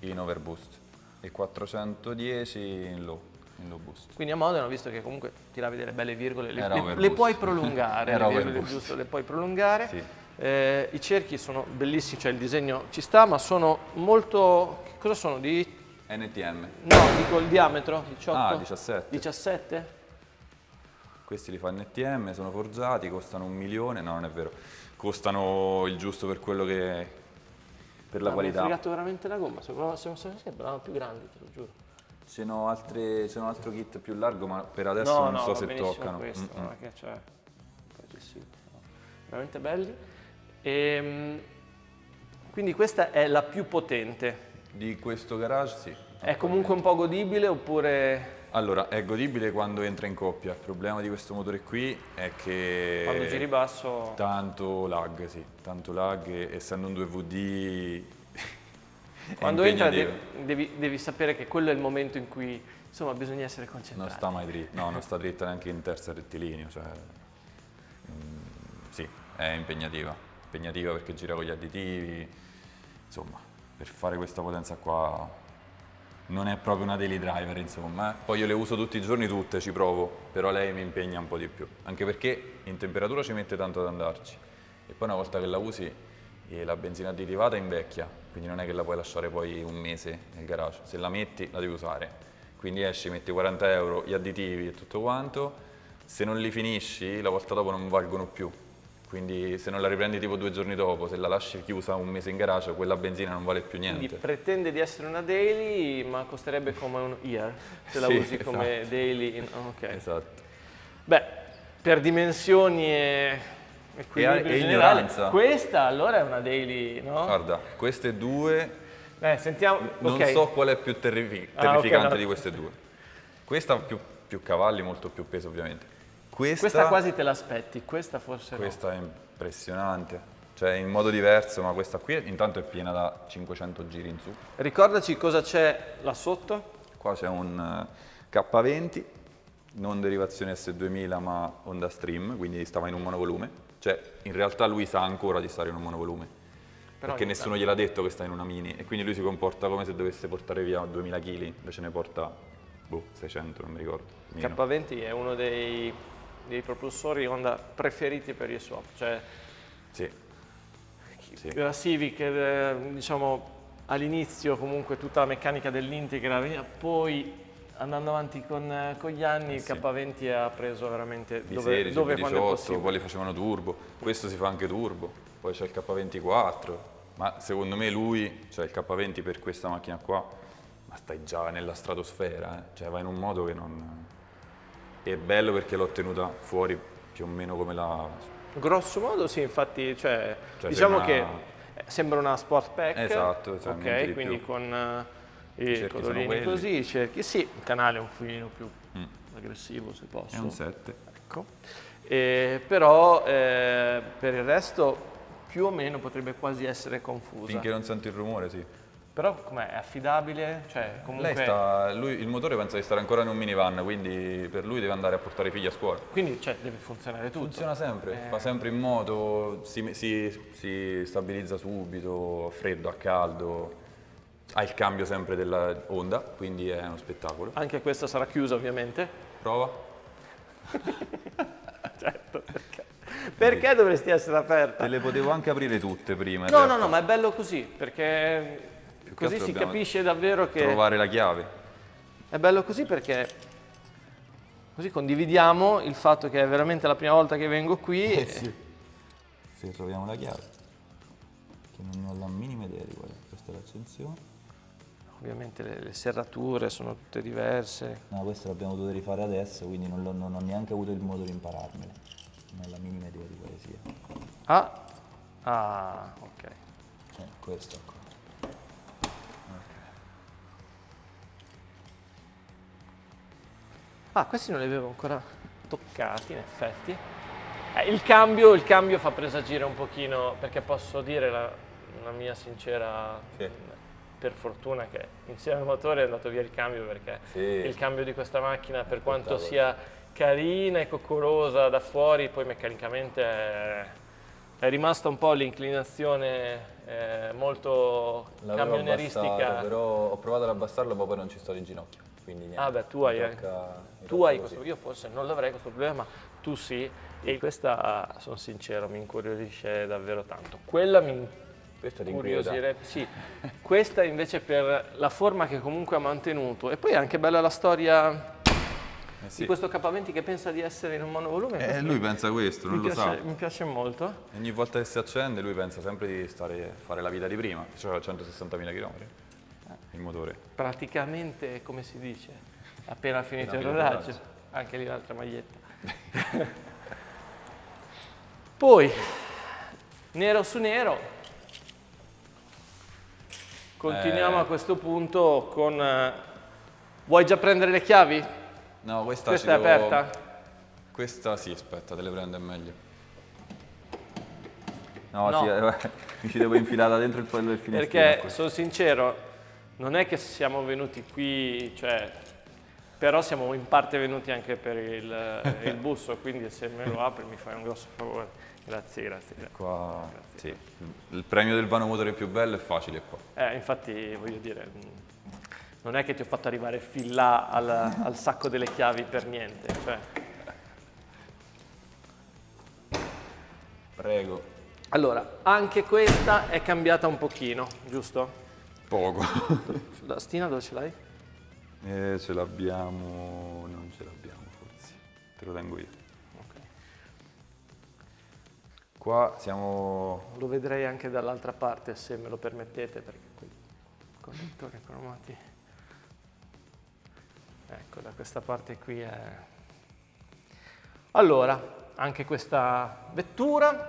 in overboost e 410 in low boost. Quindi a Modena ho visto che comunque tiravi delle belle virgole, Era le overboost. puoi prolungare, Era le virgole overboost. giusto, le puoi prolungare. Sì. I cerchi sono bellissimi, cioè il disegno ci sta, ma sono molto... Cosa sono? NTM. No, dico il diametro, 18? Ah, 17. 17? Questi li fa NTM, sono forgiati, costano 1 milione, no non è vero, costano il giusto per quello che... per la Mi ha qualità. fregato veramente la gomma, sembravano più grandi, te lo giuro. Ce n'ho altro kit più largo, ma per adesso non so va se benissimo toccano. questo, non è che c'è... Poi sì, no. Veramente belli. Quindi questa è la più potente. Di questo garage sì. È comunque un po' godibile oppure Allora, è godibile quando entra in coppia. Il problema di questo motore qui è che... quando giri basso? Tanto lag, sì. Tanto lag, e essendo un 2VD... è Quando entra impegnativo. devi sapere che quello è il momento in cui insomma bisogna essere concentrati. Non sta mai dritta, no, non sta dritta neanche in terza rettilineo, cioè... sì, è impegnativa. Impegnativa perché gira con gli additivi, insomma, per fare questa potenza qua non è proprio una daily driver, insomma. Poi io le uso tutti i giorni tutte, ci provo, però lei mi impegna un po' di più, anche perché in temperatura ci mette tanto ad andarci. E poi una volta che la usi, la benzina additivata invecchia, quindi non è che la puoi lasciare poi un mese nel garage. Se la metti, la devi usare. Quindi esci, metti 40 euro, gli additivi e tutto quanto, se non li finisci, la volta dopo non valgono più. Quindi se non la riprendi tipo 2 giorni dopo, se la lasci chiusa un mese in garage, quella benzina non vale più niente. Quindi pretende di essere una daily, ma costerebbe come un year se la Sì, usi come esatto. daily. Ok. Esatto. Beh, per dimensioni e equilibrio e generale, ignoranza. questa allora è una daily, no? Guarda, queste due, Sentiamo. non ok. so qual è più terrificante ok, no. di queste due. Questa ha più cavalli, molto più peso ovviamente. Questa quasi te l'aspetti, questa forse no. Questa è impressionante, cioè in modo diverso, ma questa qui intanto è piena da 500 giri in su. Ricordaci cosa c'è là sotto. Qua c'è un K20, non derivazione S2000 ma Honda Stream, quindi stava in un monovolume. Cioè in realtà lui sa ancora di stare in un monovolume, Però perché nessuno gliel'ha detto che sta in una Mini, e quindi lui si comporta come se dovesse portare via 2000 kg, invece ne porta 600, non mi ricordo. meno. K20 è uno dei propulsori Honda preferiti per gli swap, cioè Sì. Sì. la Civic diciamo all'inizio comunque tutta la meccanica dell'Integra, poi andando avanti con gli anni sì. il K20 ha preso veramente V16, dove quando è V18, possibile. poi li facevano turbo, questo si fa anche turbo, poi c'è il K24, ma secondo me lui, cioè il K20 per questa macchina qua, ma stai già nella stratosfera, cioè va in un modo che non... È bello perché l'ho tenuta fuori più o meno come la... Grosso modo sì, infatti, cioè sembra diciamo che sembra una sport pack. Esatto, cioè, niente ok, di quindi più. con i cerchi sono codolini quelli. così, i cerchi, sì, il canale è un filino più aggressivo se posso. È un 7. Ecco. Però per il resto più o meno potrebbe quasi essere confusa. Finché non senti il rumore, sì. Però com'è? È affidabile? Cioè, comunque... Il motore pensa di stare ancora in un minivan, quindi per lui deve andare a portare i figli a scuola. Quindi cioè, deve funzionare tutto. Funziona sempre, va sempre in moto, si stabilizza subito, a freddo, a caldo, ha il cambio sempre della Honda, quindi è uno spettacolo. Anche questa sarà chiusa ovviamente. Prova? Certo, perché dovresti essere aperta? Te le potevo anche aprire tutte prima. in No, realtà. no, no, ma è bello così, perché Più che così altro si dobbiamo capisce davvero che... Trovare la chiave. È bello così perché così condividiamo il fatto che è veramente la prima volta che vengo qui. Sì. Se troviamo la chiave, che non ho la minima idea di qual è. Questa è l'accensione. ovviamente le serrature sono tutte diverse. No, questo l'abbiamo dovuto rifare adesso, quindi non ho neanche avuto il modo di impararmele. Non ho la minima idea di quale sia. Ok. Questo qua. Questi non li avevo ancora toccati, in effetti. Il cambio fa presagire un pochino, perché posso dire una mia sincera, Sì. per fortuna che insieme al motore è andato via il cambio, perché Sì. il cambio di questa macchina, per quanto Spettacolo. sia carina e coccolosa da fuori, poi meccanicamente è rimasta un po' l'inclinazione molto L'avevo camioneristica. abbassato, però ho provato ad abbassarlo, ma poi non ci sto di ginocchio. Quindi niente. Beh, tu Mi hai tocca questo, così. io forse non l'avrei questo problema, ma tu sì, e questa, sono sincero, mi incuriosisce davvero tanto. Quella mi Questo ti incuriosirebbe, sì. Questa invece per la forma che comunque ha mantenuto, e poi è anche bella la storia sì. di questo K20 che pensa di essere in un monovolume. Questo Lui pensa questo, non lo sa. mi piace molto. Ogni volta che si accende lui pensa sempre di fare la vita di prima, cioè a 160.000 km. Il motore. Praticamente, come si dice, appena finito il finito il rodaggio, rodaggio. anche lì l'altra maglietta. Poi, nero su nero, continuiamo a questo punto con... vuoi già prendere le chiavi? No, questa Questa è aperta? Questa sì, aspetta, te le prendo è meglio. No, No. sì, mi ci devo infilare dentro il foglio del finestrino. Perché, sono sincero, non è che siamo venuti qui, cioè, però siamo in parte venuti anche per il busso, quindi se me lo apri mi fai un grosso favore. Grazie. Qua, sì, il premio del vano motore più bello è facile qua. Infatti, voglio dire, non è che ti ho fatto arrivare fin là al sacco delle chiavi per niente, cioè. Prego. Allora, anche questa è cambiata un pochino, giusto? Poco. La stina dove ce l'hai? Ce l'abbiamo, non ce l'abbiamo forse. Te lo tengo io. Ok. Qua siamo... Lo vedrei anche dall'altra parte, se me lo permettete, perché qui connettori cromati. Ecco, da questa parte qui è... Allora, anche questa vettura,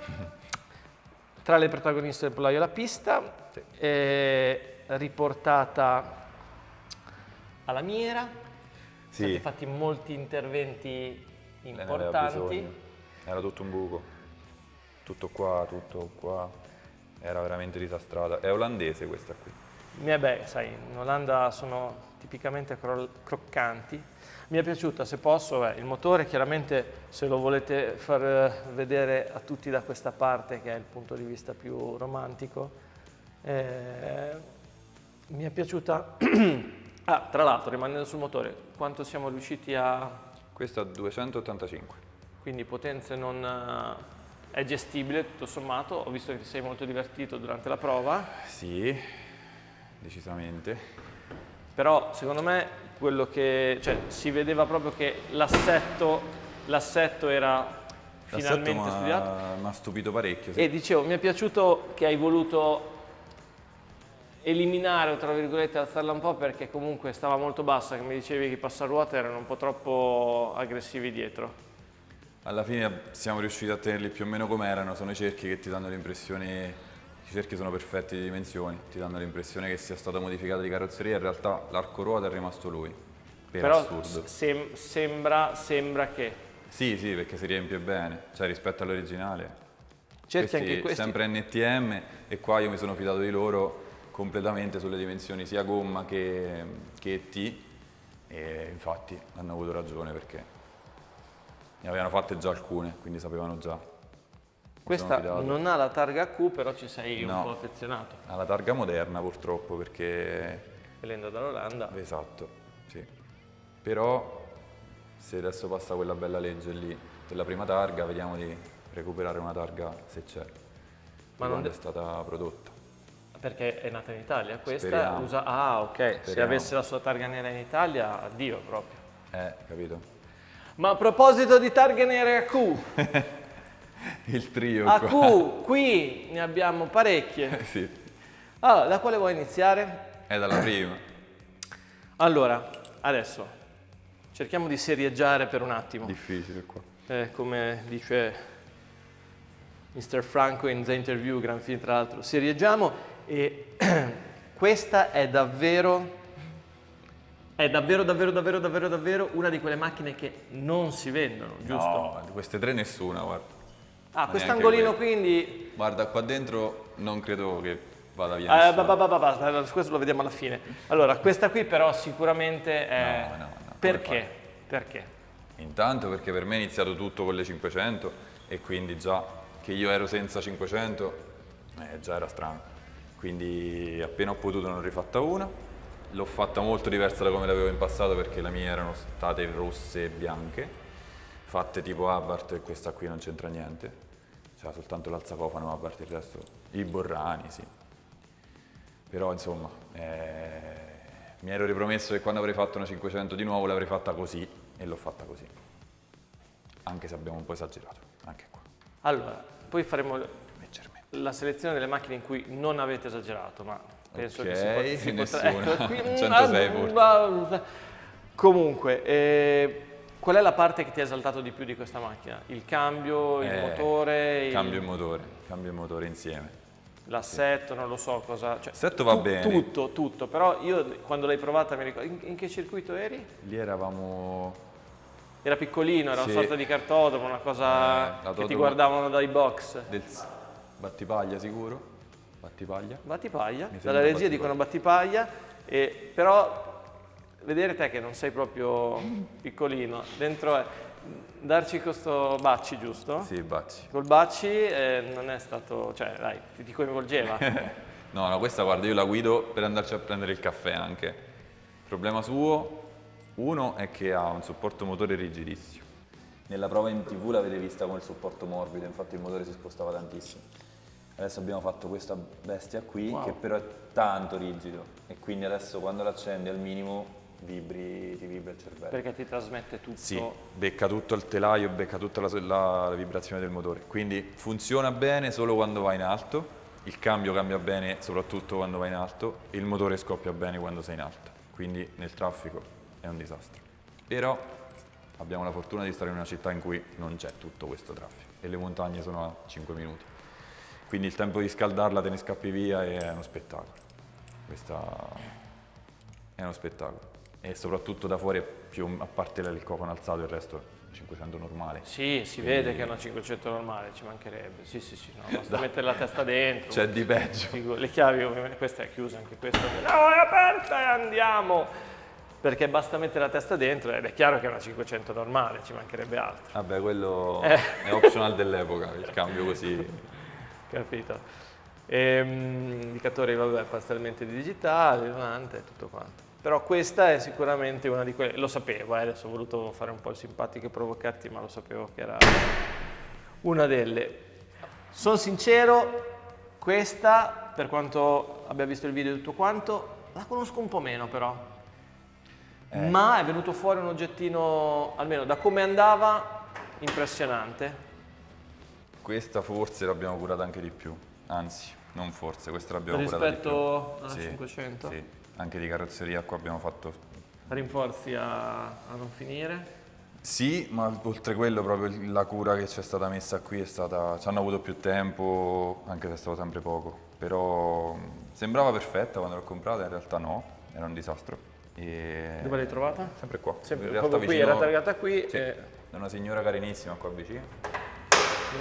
tra le protagoniste del Pollaio alla pista, Sì. è riportata alla Miera, sono Sì. stati fatti molti interventi Lei ne aveva importanti. bisogno. Era tutto un buco. Tutto qua. Era veramente disastrata. È olandese questa qui. Beh, sai, in Olanda sono tipicamente croccanti. Mi è piaciuta, se posso, il motore, chiaramente se lo volete far vedere a tutti da questa parte, che è il punto di vista più romantico, mi è piaciuta. Tra l'altro, rimanendo sul motore, quanto siamo riusciti a... Questa 285. Quindi potenze non... è gestibile tutto sommato, ho visto che ti sei molto divertito durante la prova. Sì, decisamente. Però secondo me quello che, cioè, si vedeva proprio che l'assetto era finalmente studiato. Mi ha stupito parecchio. Sì. E dicevo, mi è piaciuto che hai voluto eliminare, o tra virgolette alzarla un po', perché comunque stava molto bassa, che mi dicevi che i passaruote erano un po' troppo aggressivi dietro. Alla fine siamo riusciti a tenerli più o meno come erano, sono i cerchi che ti danno l'impressione, i cerchi sono perfetti di dimensioni, ti danno l'impressione che sia stata modificata di carrozzeria, in realtà l'arco ruota è rimasto lui, Però assurdo. sembra che... Sì, perché si riempie bene, cioè rispetto all'originale. Cerchi anche questi... Sempre NTM e qua io mi sono fidato di loro completamente sulle dimensioni sia gomma che T e infatti hanno avuto ragione perché ne avevano fatte già alcune, quindi sapevano già. Questa non ha la targa Q, però ci sei un No. po' affezionato. Ha la targa moderna purtroppo perché... Venendo dall'Olanda. Esatto, sì. Però se adesso passa quella bella legge lì della prima targa, vediamo di recuperare una targa se c'è. Ma Ma non è stata prodotta. Perché è nata in Italia questa? Speriamo. Ok. Se Speriamo. avesse la sua targa nera in Italia, addio proprio. Capito? Ma a proposito di targhe nere a Q, Il trio a qua. Q qui ne abbiamo parecchie. Sì, Allora, da quale vuoi iniziare? è dalla prima. Allora, adesso cerchiamo di serieggiare per un attimo. Difficile qua. Come dice Mr. Franco in The Interview, gran film tra l'altro, serieggiamo e questa è davvero una di quelle macchine che non si vendono, giusto? No, di queste tre nessuna, guarda. Ah, Ma quest'angolino neanche quindi... Guarda, qua dentro non credo che vada via nessuno. Basta, questo lo vediamo alla fine. Allora, questa qui però sicuramente è... No. Perché? Perché? Intanto perché per me è iniziato tutto con le 500 e quindi già che io ero senza 500 già era strano. Quindi appena ho potuto ne ho rifatta una. L'ho fatta molto diversa da come l'avevo in passato perché le mie erano state rosse e bianche, fatte tipo Abarth e questa qui non c'entra niente. C'era soltanto l'alzacofano Abarth, il resto i borrani, sì. Però insomma, mi ero ripromesso che quando avrei fatto una 500 di nuovo l'avrei fatta così e l'ho fatta così. Anche se abbiamo un po' esagerato, anche qua. Allora, poi faremo Leggermente. la selezione delle macchine in cui non avete esagerato, ma penso Ok, che si potrà... nessuna. qui, 106 forse. Comunque, qual è la parte che ti ha esaltato di più di questa macchina? Il cambio, il motore? Cambio il motore insieme. L'assetto, non lo so cosa... Cioè, L'assetto va bene. Tutto, però io quando l'hai provata mi ricordo... In che circuito eri? Lì eravamo... Era piccolino, era Sì. una sorta di cartodromo, una cosa che ti l'autodromo guardavano dai box. del Battipaglia sicuro? Battipaglia? Battipaglia, Mi dalla sembra regia Battipaglia. dicono Battipaglia, però vedere te che non sei proprio piccolino, dentro è darci questo Bacci, giusto? Sì, Bacci. Col Bacci non è stato, cioè dai, ti coinvolgeva. No, questa guarda, io la guido per andarci a prendere il caffè anche. Il problema suo, uno, è che ha un supporto motore rigidissimo. Nella prova in TV l'avete vista con il supporto morbido, infatti il motore si spostava tantissimo. Adesso abbiamo fatto questa bestia qui, che però è tanto rigido e quindi adesso quando l'accendi al minimo ti vibra il cervello. Perché ti trasmette tutto. Sì, becca tutto il telaio, becca tutta la vibrazione del motore. Quindi funziona bene solo quando va in alto, il cambio cambia bene soprattutto quando va in alto e il motore scoppia bene quando sei in alto. Quindi nel traffico è un disastro. Però abbiamo la fortuna di stare in una città in cui non c'è tutto questo traffico e le montagne sono a 5 minuti. Quindi il tempo di scaldarla te ne scappi via e è uno spettacolo. Questa è uno spettacolo. E soprattutto da fuori, a parte il cofano alzato, il resto è 500 normale. Sì, si vede che è una 500 normale, ci mancherebbe. Sì, no, basta mettere la testa dentro. C'è di peggio. Le chiavi ovviamente, questa è chiusa anche questa. No, è aperta e andiamo! Perché basta mettere la testa dentro ed è chiaro che è una 500 normale, ci mancherebbe altro. Vabbè, quello è optional dell'epoca, il cambio così. Capito? Indicatori, vabbè, parzialmente digitali, volante, tutto quanto. Però questa è sicuramente una di quelle, lo sapevo, adesso ho voluto fare un po' il simpatico e provocarti, ma lo sapevo che era una delle. Sono sincero, questa, per quanto abbia visto il video e tutto quanto, la conosco un po' meno però. Ma è venuto fuori un oggettino, almeno da come andava, impressionante. Questa forse l'abbiamo curata anche di più, anzi, non forse, questa l'abbiamo curata di più. Rispetto alla Sì, 500? Sì, anche di carrozzeria qua abbiamo fatto... Rinforzi a non finire? Sì, ma oltre quello proprio la cura che c'è stata messa qui è stata... ci hanno avuto più tempo, anche se è stato sempre poco. Però sembrava perfetta quando l'ho comprata, in realtà no, era un disastro. E... Dove l'hai trovata? Sempre qua. Sempre in realtà proprio qui, era targata qui Sì, e da una signora carinissima qua vicino.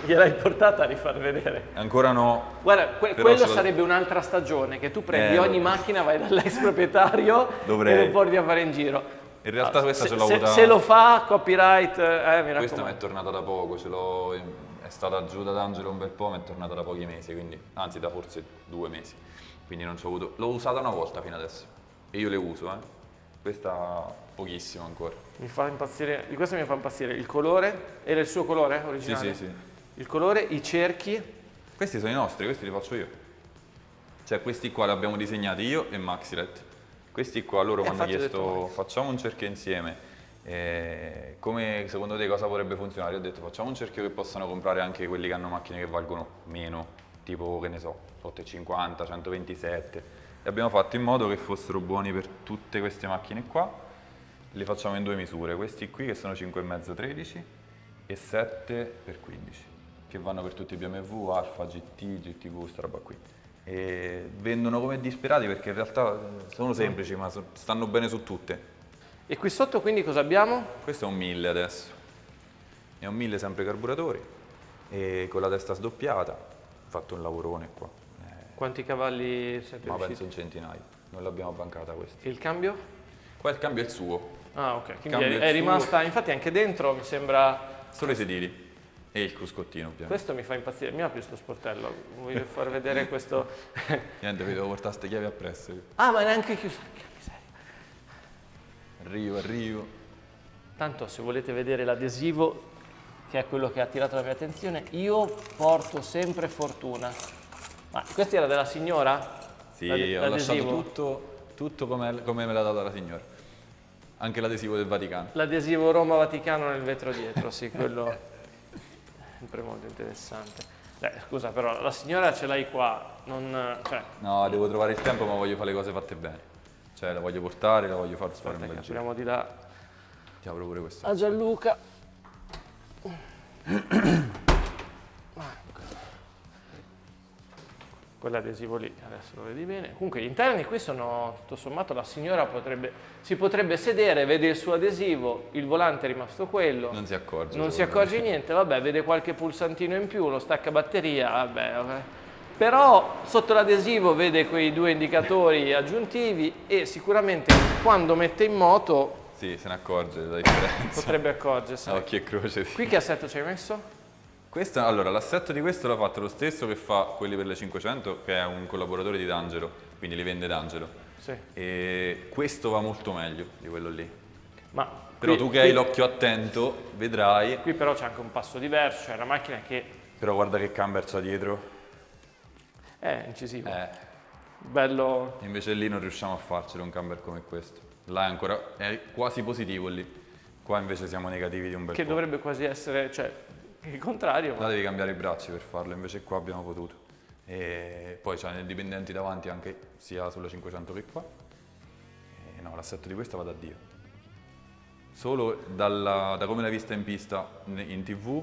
gliel'hai portata a rifar vedere. Ancora no. Guarda, però quello ce la- sarebbe un'altra stagione, che tu prendi lo- ogni macchina, vai dall'ex proprietario Dovrei. e lo porti a fare in giro. In realtà questa se, ce l'ho se- avuta... se lo fa, copyright, mi Questa mi è raccomando. tornata da poco, è stata giù da D'Angelo un bel po', mi è tornata da pochi mesi, quindi, anzi da forse 2 mesi. Quindi non ci ho avuto... L'ho usata una volta fino adesso. E io le uso, Questa pochissimo ancora. Mi fa impazzire, di questo mi fa impazzire il colore, era il suo colore Sì, originale? sì, sì. Il colore, i cerchi, Questi sono i nostri, questi li faccio io. Cioè questi qua li abbiamo disegnati io e Maxilet. Questi qua loro mi hanno infatti ho detto chiesto Max. facciamo un cerchio insieme. Come secondo te cosa potrebbe funzionare? Io ho detto facciamo un cerchio che possano comprare anche quelli che hanno macchine che valgono meno, tipo che ne so, 850, 127. e abbiamo fatto in modo che fossero buoni per tutte queste macchine qua. Le facciamo in 2 misure, questi qui che sono 5,5 13 e 7 per 15, che vanno per tutti i BMW, Alfa, GT, GTV, sta roba qui. E vendono come disperati perché in realtà sono semplici ma stanno bene su tutte. E qui sotto quindi cosa abbiamo? Questo è un 1000 adesso, è un 1000 sempre carburatori e con la testa sdoppiata, ho fatto un lavorone qua. Quanti cavalli siete Ma riusciti? penso un centinaio, non l'abbiamo bancata questa. E il cambio? Qua il cambio è il suo, Ah, ok, quindi Cambio è il rimasta, infatti anche dentro mi sembra... solo i sedili e il cruscottino ovviamente. Questo mi fa impazzire, mi apri sto sportello, voglio far vedere questo... Niente, vi devo portare ste chiavi appresso. Ah, ma è neanche chiuso, che miseria. Arrivo. Tanto se volete vedere l'adesivo, che è quello che ha attirato la mia attenzione, io porto sempre fortuna. Ma questo era della signora? Sì, ho lasciato tutto come me l'ha data la signora. Anche l'adesivo del Vaticano. L'adesivo Roma-Vaticano nel vetro dietro, sì, quello è sempre molto interessante. Scusa, però la signora ce l'hai qua, non... cioè... No, devo trovare il tempo ma voglio fare le cose fatte bene. Cioè la voglio portare, la voglio fare un bel giro. Apriamo di là Ti apro pure questo. a Gianluca. Quell'adesivo lì, adesso lo vedi bene. Comunque gli interni qui sono, tutto sommato, la signora si potrebbe sedere, vede il suo adesivo, il volante è rimasto quello. Non si accorge. Non si accorge niente, vabbè, vede qualche pulsantino in più, lo stacca batteria, vabbè. Però sotto l'adesivo vede quei 2 indicatori aggiuntivi e sicuramente quando mette in moto Sì, se ne accorge della differenza. potrebbe accorgersi. A occhio e croce. Sì. Qui che assetto ci hai messo? Questo, allora, l'assetto di questo l'ha fatto lo stesso che fa quelli per le 500, che è un collaboratore di D'Angelo, quindi li vende D'Angelo. Sì. E questo va molto meglio di quello lì. Ma Però qui- tu che hai l'occhio attento, vedrai. Qui però c'è anche un passo diverso, cioè una macchina che Però guarda che camber c'ha dietro. è incisiva. Bello. Invece lì non riusciamo a farcelo un camber come questo. Là è quasi positivo lì. Qua invece siamo negativi di un bel Che po'. dovrebbe quasi essere, cioè, il contrario. Là devi cambiare i bracci per farlo, invece qua abbiamo potuto. E poi c'ha i dipendenti davanti anche sia sulla 500 che qua. E no, l'assetto di questa va da Dio. Solo da come l'hai vista in pista in TV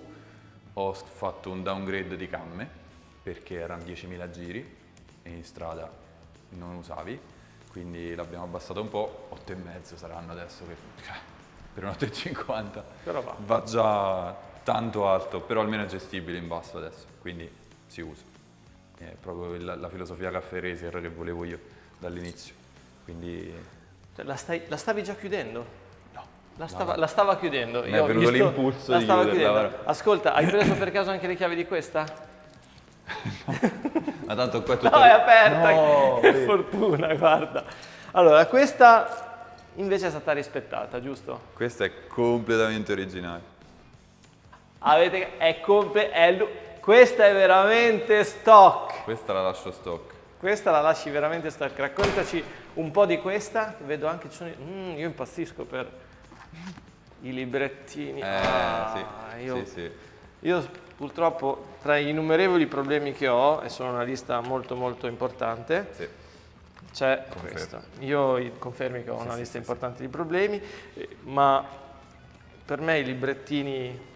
ho fatto un downgrade di camme perché erano 10.000 giri e in strada non usavi, quindi l'abbiamo abbassato un po', 8,5 saranno adesso che per un 8,50 Però va. va già tanto alto, però almeno è gestibile in basso adesso, quindi si usa. È proprio la filosofia Caffè Racer che volevo io dall'inizio, quindi Cioè, la stavi già chiudendo? no. La stava chiudendo. Mi è venuto l'impulso la di stava chiuderla, chiudendo. Ascolta, hai preso per caso anche le chiavi di questa? Ma tanto qua è tutta... No, è aperta. No, che vedi. fortuna, guarda. Allora, questa invece è stata rispettata, giusto? Questa è completamente originale. Questa è veramente stock. Questa la lascio stock. Questa la lasci veramente stock. Raccontaci un po' di questa, che vedo anche ci sono... io impazzisco per i librettini. Sì. Io purtroppo tra gli innumerevoli problemi che ho, e sono una lista molto molto importante, Sì. c'è Confermo. questo. Io confermi che ho una lista importante di problemi, ma per me i librettini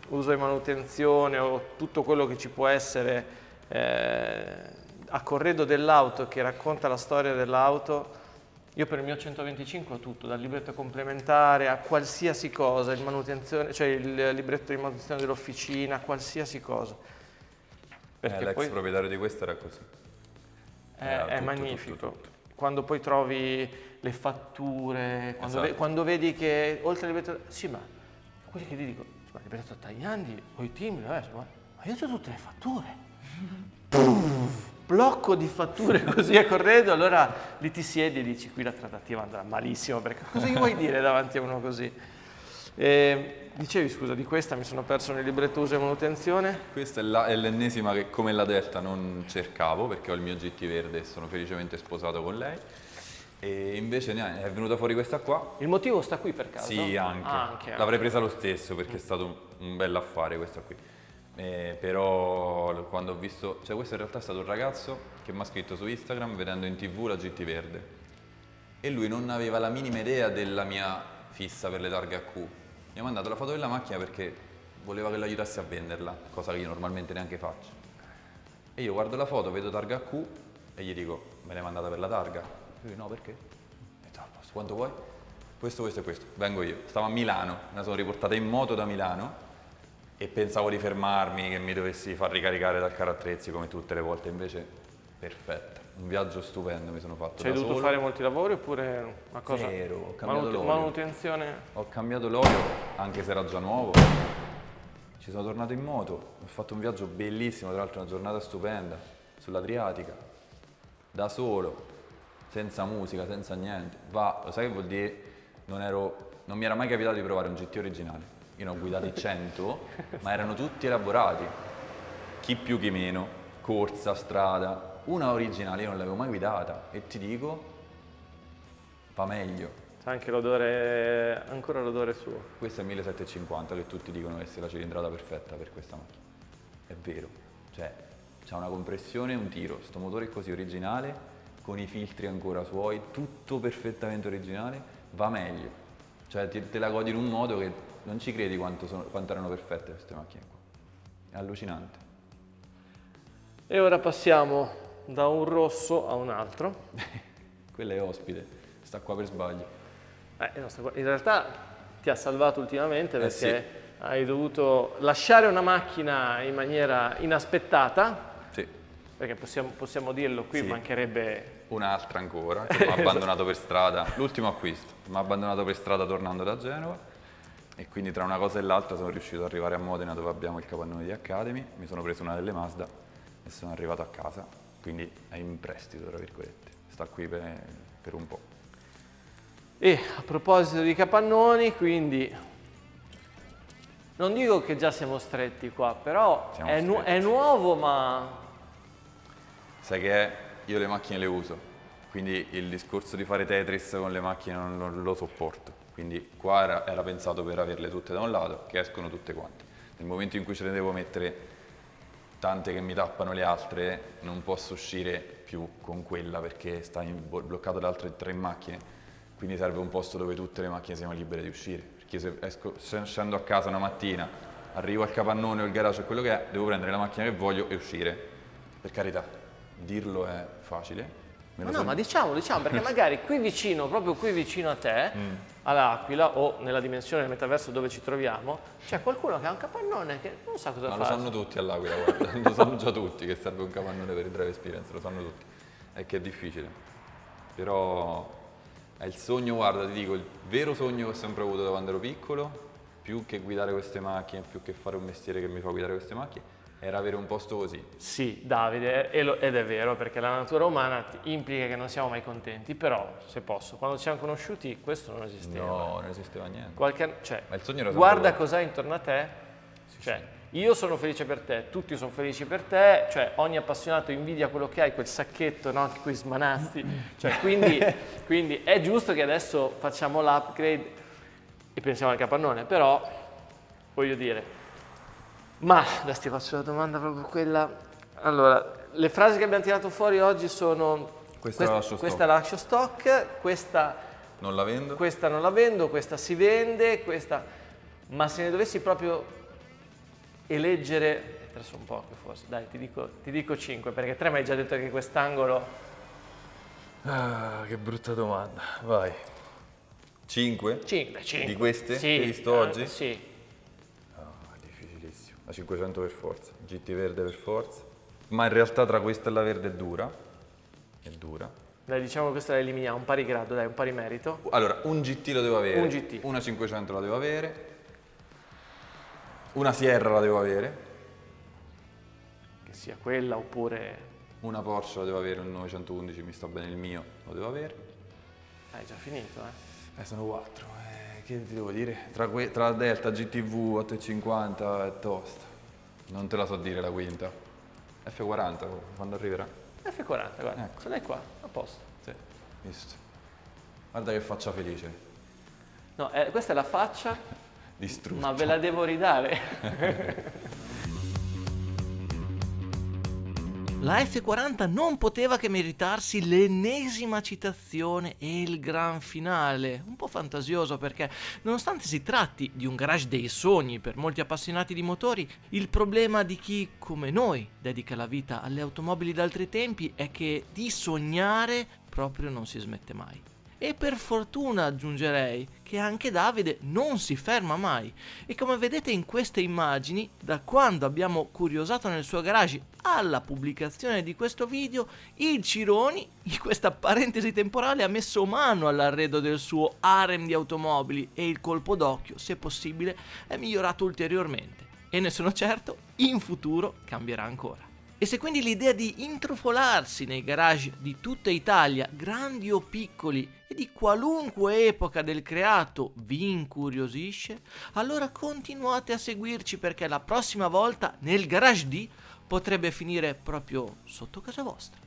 uso e manutenzione o tutto quello che ci può essere a corredo dell'auto che racconta la storia dell'auto, io per il mio 125 ho tutto, dal libretto complementare a qualsiasi cosa, il libretto di manutenzione dell'officina, qualsiasi cosa. Perché L'ex poi proprietario di questa era così. è tutto, magnifico. tutto. Quando poi trovi le fatture, Esatto. quando vedi che oltre al libretto... Sì, ma quelli che ti dico, ma il libretto tagliandi, o i timbri, ma io ho tutte le fatture. Blocco di fatture così a corredo, allora lì ti siedi e dici qui la trattativa andrà malissimo, perché cosa gli vuoi dire davanti a uno così? Dicevi, scusa, di questa mi sono perso nel libretto uso e manutenzione. Questa è l'ennesima che come la Delta non cercavo perché ho il mio GT verde e sono felicemente sposato con lei. E invece è venuta fuori questa qua. Il motivo sta qui per caso? Sì, anche. Anche. L'avrei presa lo stesso perché è stato un bel affare questa qui. Però quando ho visto, cioè questo in realtà è stato un ragazzo che mi ha scritto su Instagram vedendo in TV la GT verde. E lui non aveva la minima idea della mia fissa per le targhe a Q. Mi ha mandato la foto della macchina perché voleva che lo aiutassi a venderla, cosa che io normalmente neanche faccio. E io guardo la foto, vedo targa a Q e gli dico, me l'hai mandata per la targa? E lui, no, perché? E dico, quanto vuoi? Questo e questo. Vengo io. Stavo a Milano, me la sono riportata in moto da Milano e pensavo di fermarmi, che mi dovessi far ricaricare dal carro attrezzi come tutte le volte, invece perfetta. Un viaggio stupendo mi sono fatto. Ci hai dovuto fare molti lavori oppure una cosa? Zero, ho cambiato l'olio. Manutenzione? Ho cambiato l'olio, anche se era già nuovo. Ci sono tornato in moto, ho fatto un viaggio bellissimo, tra l'altro una giornata stupenda, sull'Adriatica, da solo, senza musica, senza niente. Lo sai che vuol dire? Non mi era mai capitato di provare un GT originale. Io ne ho guidati 100, ma erano tutti elaborati. Chi più chi meno, corsa, strada. Una originale io non l'avevo mai guidata e ti dico, va meglio. C'è anche l'odore, ancora l'odore suo. Questa è 1750 che tutti dicono che sia la cilindrata perfetta per questa macchina. È vero, cioè c'ha una compressione e un tiro, sto motore è così originale, con i filtri ancora suoi, tutto perfettamente originale, va meglio. Cioè te la godi in un modo che non ci credi quanto erano perfette queste macchine qua. È allucinante. E ora passiamo da un rosso a un altro. Quella è ospite, sta qua per sbaglio. In realtà ti ha salvato ultimamente perché sì. hai dovuto lasciare una macchina in maniera inaspettata. Sì. Perché possiamo dirlo, qui Sì. Mancherebbe... Un'altra ancora, che mi ha abbandonato per strada, l'ultimo acquisto, mi ha abbandonato per strada tornando da Genova e quindi tra una cosa e l'altra sono riuscito ad arrivare a Modena dove abbiamo il capannone di Academy, mi sono preso una delle Mazda e sono arrivato a casa, quindi è in prestito tra virgolette, sta qui per un po'. E a proposito di capannoni, quindi non dico che già siamo stretti qua, però è nuovo, ma... Sai che io le macchine le uso, quindi il discorso di fare Tetris con le macchine non lo sopporto, quindi qua era pensato per averle tutte da un lato, che escono tutte quante. Nel momento in cui ce ne devo mettere tante che mi tappano le altre, non posso uscire più con quella perché sta bloccato da altre 3 macchine, quindi serve un posto dove tutte le macchine siano libere di uscire, perché se scendo a casa una mattina, arrivo al capannone o al garage o quello che è, devo prendere la macchina che voglio e uscire, per carità. Dirlo è facile. Ma diciamo, perché magari qui vicino, proprio qui vicino a te, all'Aquila o nella dimensione del metaverso dove ci troviamo, c'è qualcuno che ha un capannone che non sa cosa Ma fare. lo sanno tutti all'Aquila, guarda, lo sanno già tutti che serve un capannone per il drive experience, lo sanno tutti. È che è difficile, però è il sogno, guarda, ti dico, il vero sogno che ho sempre avuto da quando ero piccolo, più che guidare queste macchine, più che fare un mestiere che mi fa guidare queste macchine, era avere un posto così. Sì, Davide, ed è vero, perché la natura umana implica che non siamo mai contenti, però, se posso, quando ci siamo conosciuti questo non esisteva. No, non esisteva niente. Ma il sogno era guarda sempre cos'hai intorno a te, io sono felice per te, tutti sono felici per te, cioè ogni appassionato invidia quello che hai, quel sacchetto, no? Anche quei smanazzi, cioè, quindi è giusto che adesso facciamo l'upgrade e pensiamo al capannone, però, voglio dire... Ma adesso ti faccio la domanda proprio quella. Allora, le frasi che abbiamo tirato fuori oggi sono Questa la lascio stock, questa non la vendo. Questa non la vendo, questa si vende, questa... Ma se ne dovessi proprio eleggere, adesso un po' forse, dai, ti dico 5, perché 3 mi hai già detto che quest'angolo... Ah, che brutta domanda, vai. 5? 5. Di queste sì, che hai visto oggi? Sì. La 500 per forza, GT verde per forza, ma in realtà tra questa e la verde è dura. Dai, diciamo che questa la eliminiamo, un pari grado, dai, un pari merito. Allora, un GT lo devo avere, Un GT. Una 500 la devo avere, una Sierra la devo avere, Che sia quella oppure... una Porsche la devo avere, un 911 mi sta bene il mio, lo devo avere. Hai già finito, Sono 4, che ti devo dire? Tra Delta, GTV, 850 è tosta. Non te la so dire la quinta. F40, quando arriverà? F40, guarda, Ecco. ce l'hai qua, a posto. Sì, visto. Guarda che faccia felice. No, questa è la faccia, Distrutta. ma ve la devo ridare. La F40 non poteva che meritarsi l'ennesima citazione e il gran finale, un po' fantasioso perché, nonostante si tratti di un garage dei sogni per molti appassionati di motori, il problema di chi, come noi, dedica la vita alle automobili d'altri tempi è che di sognare proprio non si smette mai. E per fortuna aggiungerei che anche Davide non si ferma mai e come vedete in queste immagini, da quando abbiamo curiosato nel suo garage alla pubblicazione di questo video, il Cironi, in questa parentesi temporale, ha messo mano all'arredo del suo harem di automobili e il colpo d'occhio, se possibile, è migliorato ulteriormente. E ne sono certo, in futuro cambierà ancora. E se quindi l'idea di intrufolarsi nei garage di tutta Italia, grandi o piccoli, e di qualunque epoca del creato vi incuriosisce, allora continuate a seguirci perché la prossima volta nel garage D potrebbe finire proprio sotto casa vostra.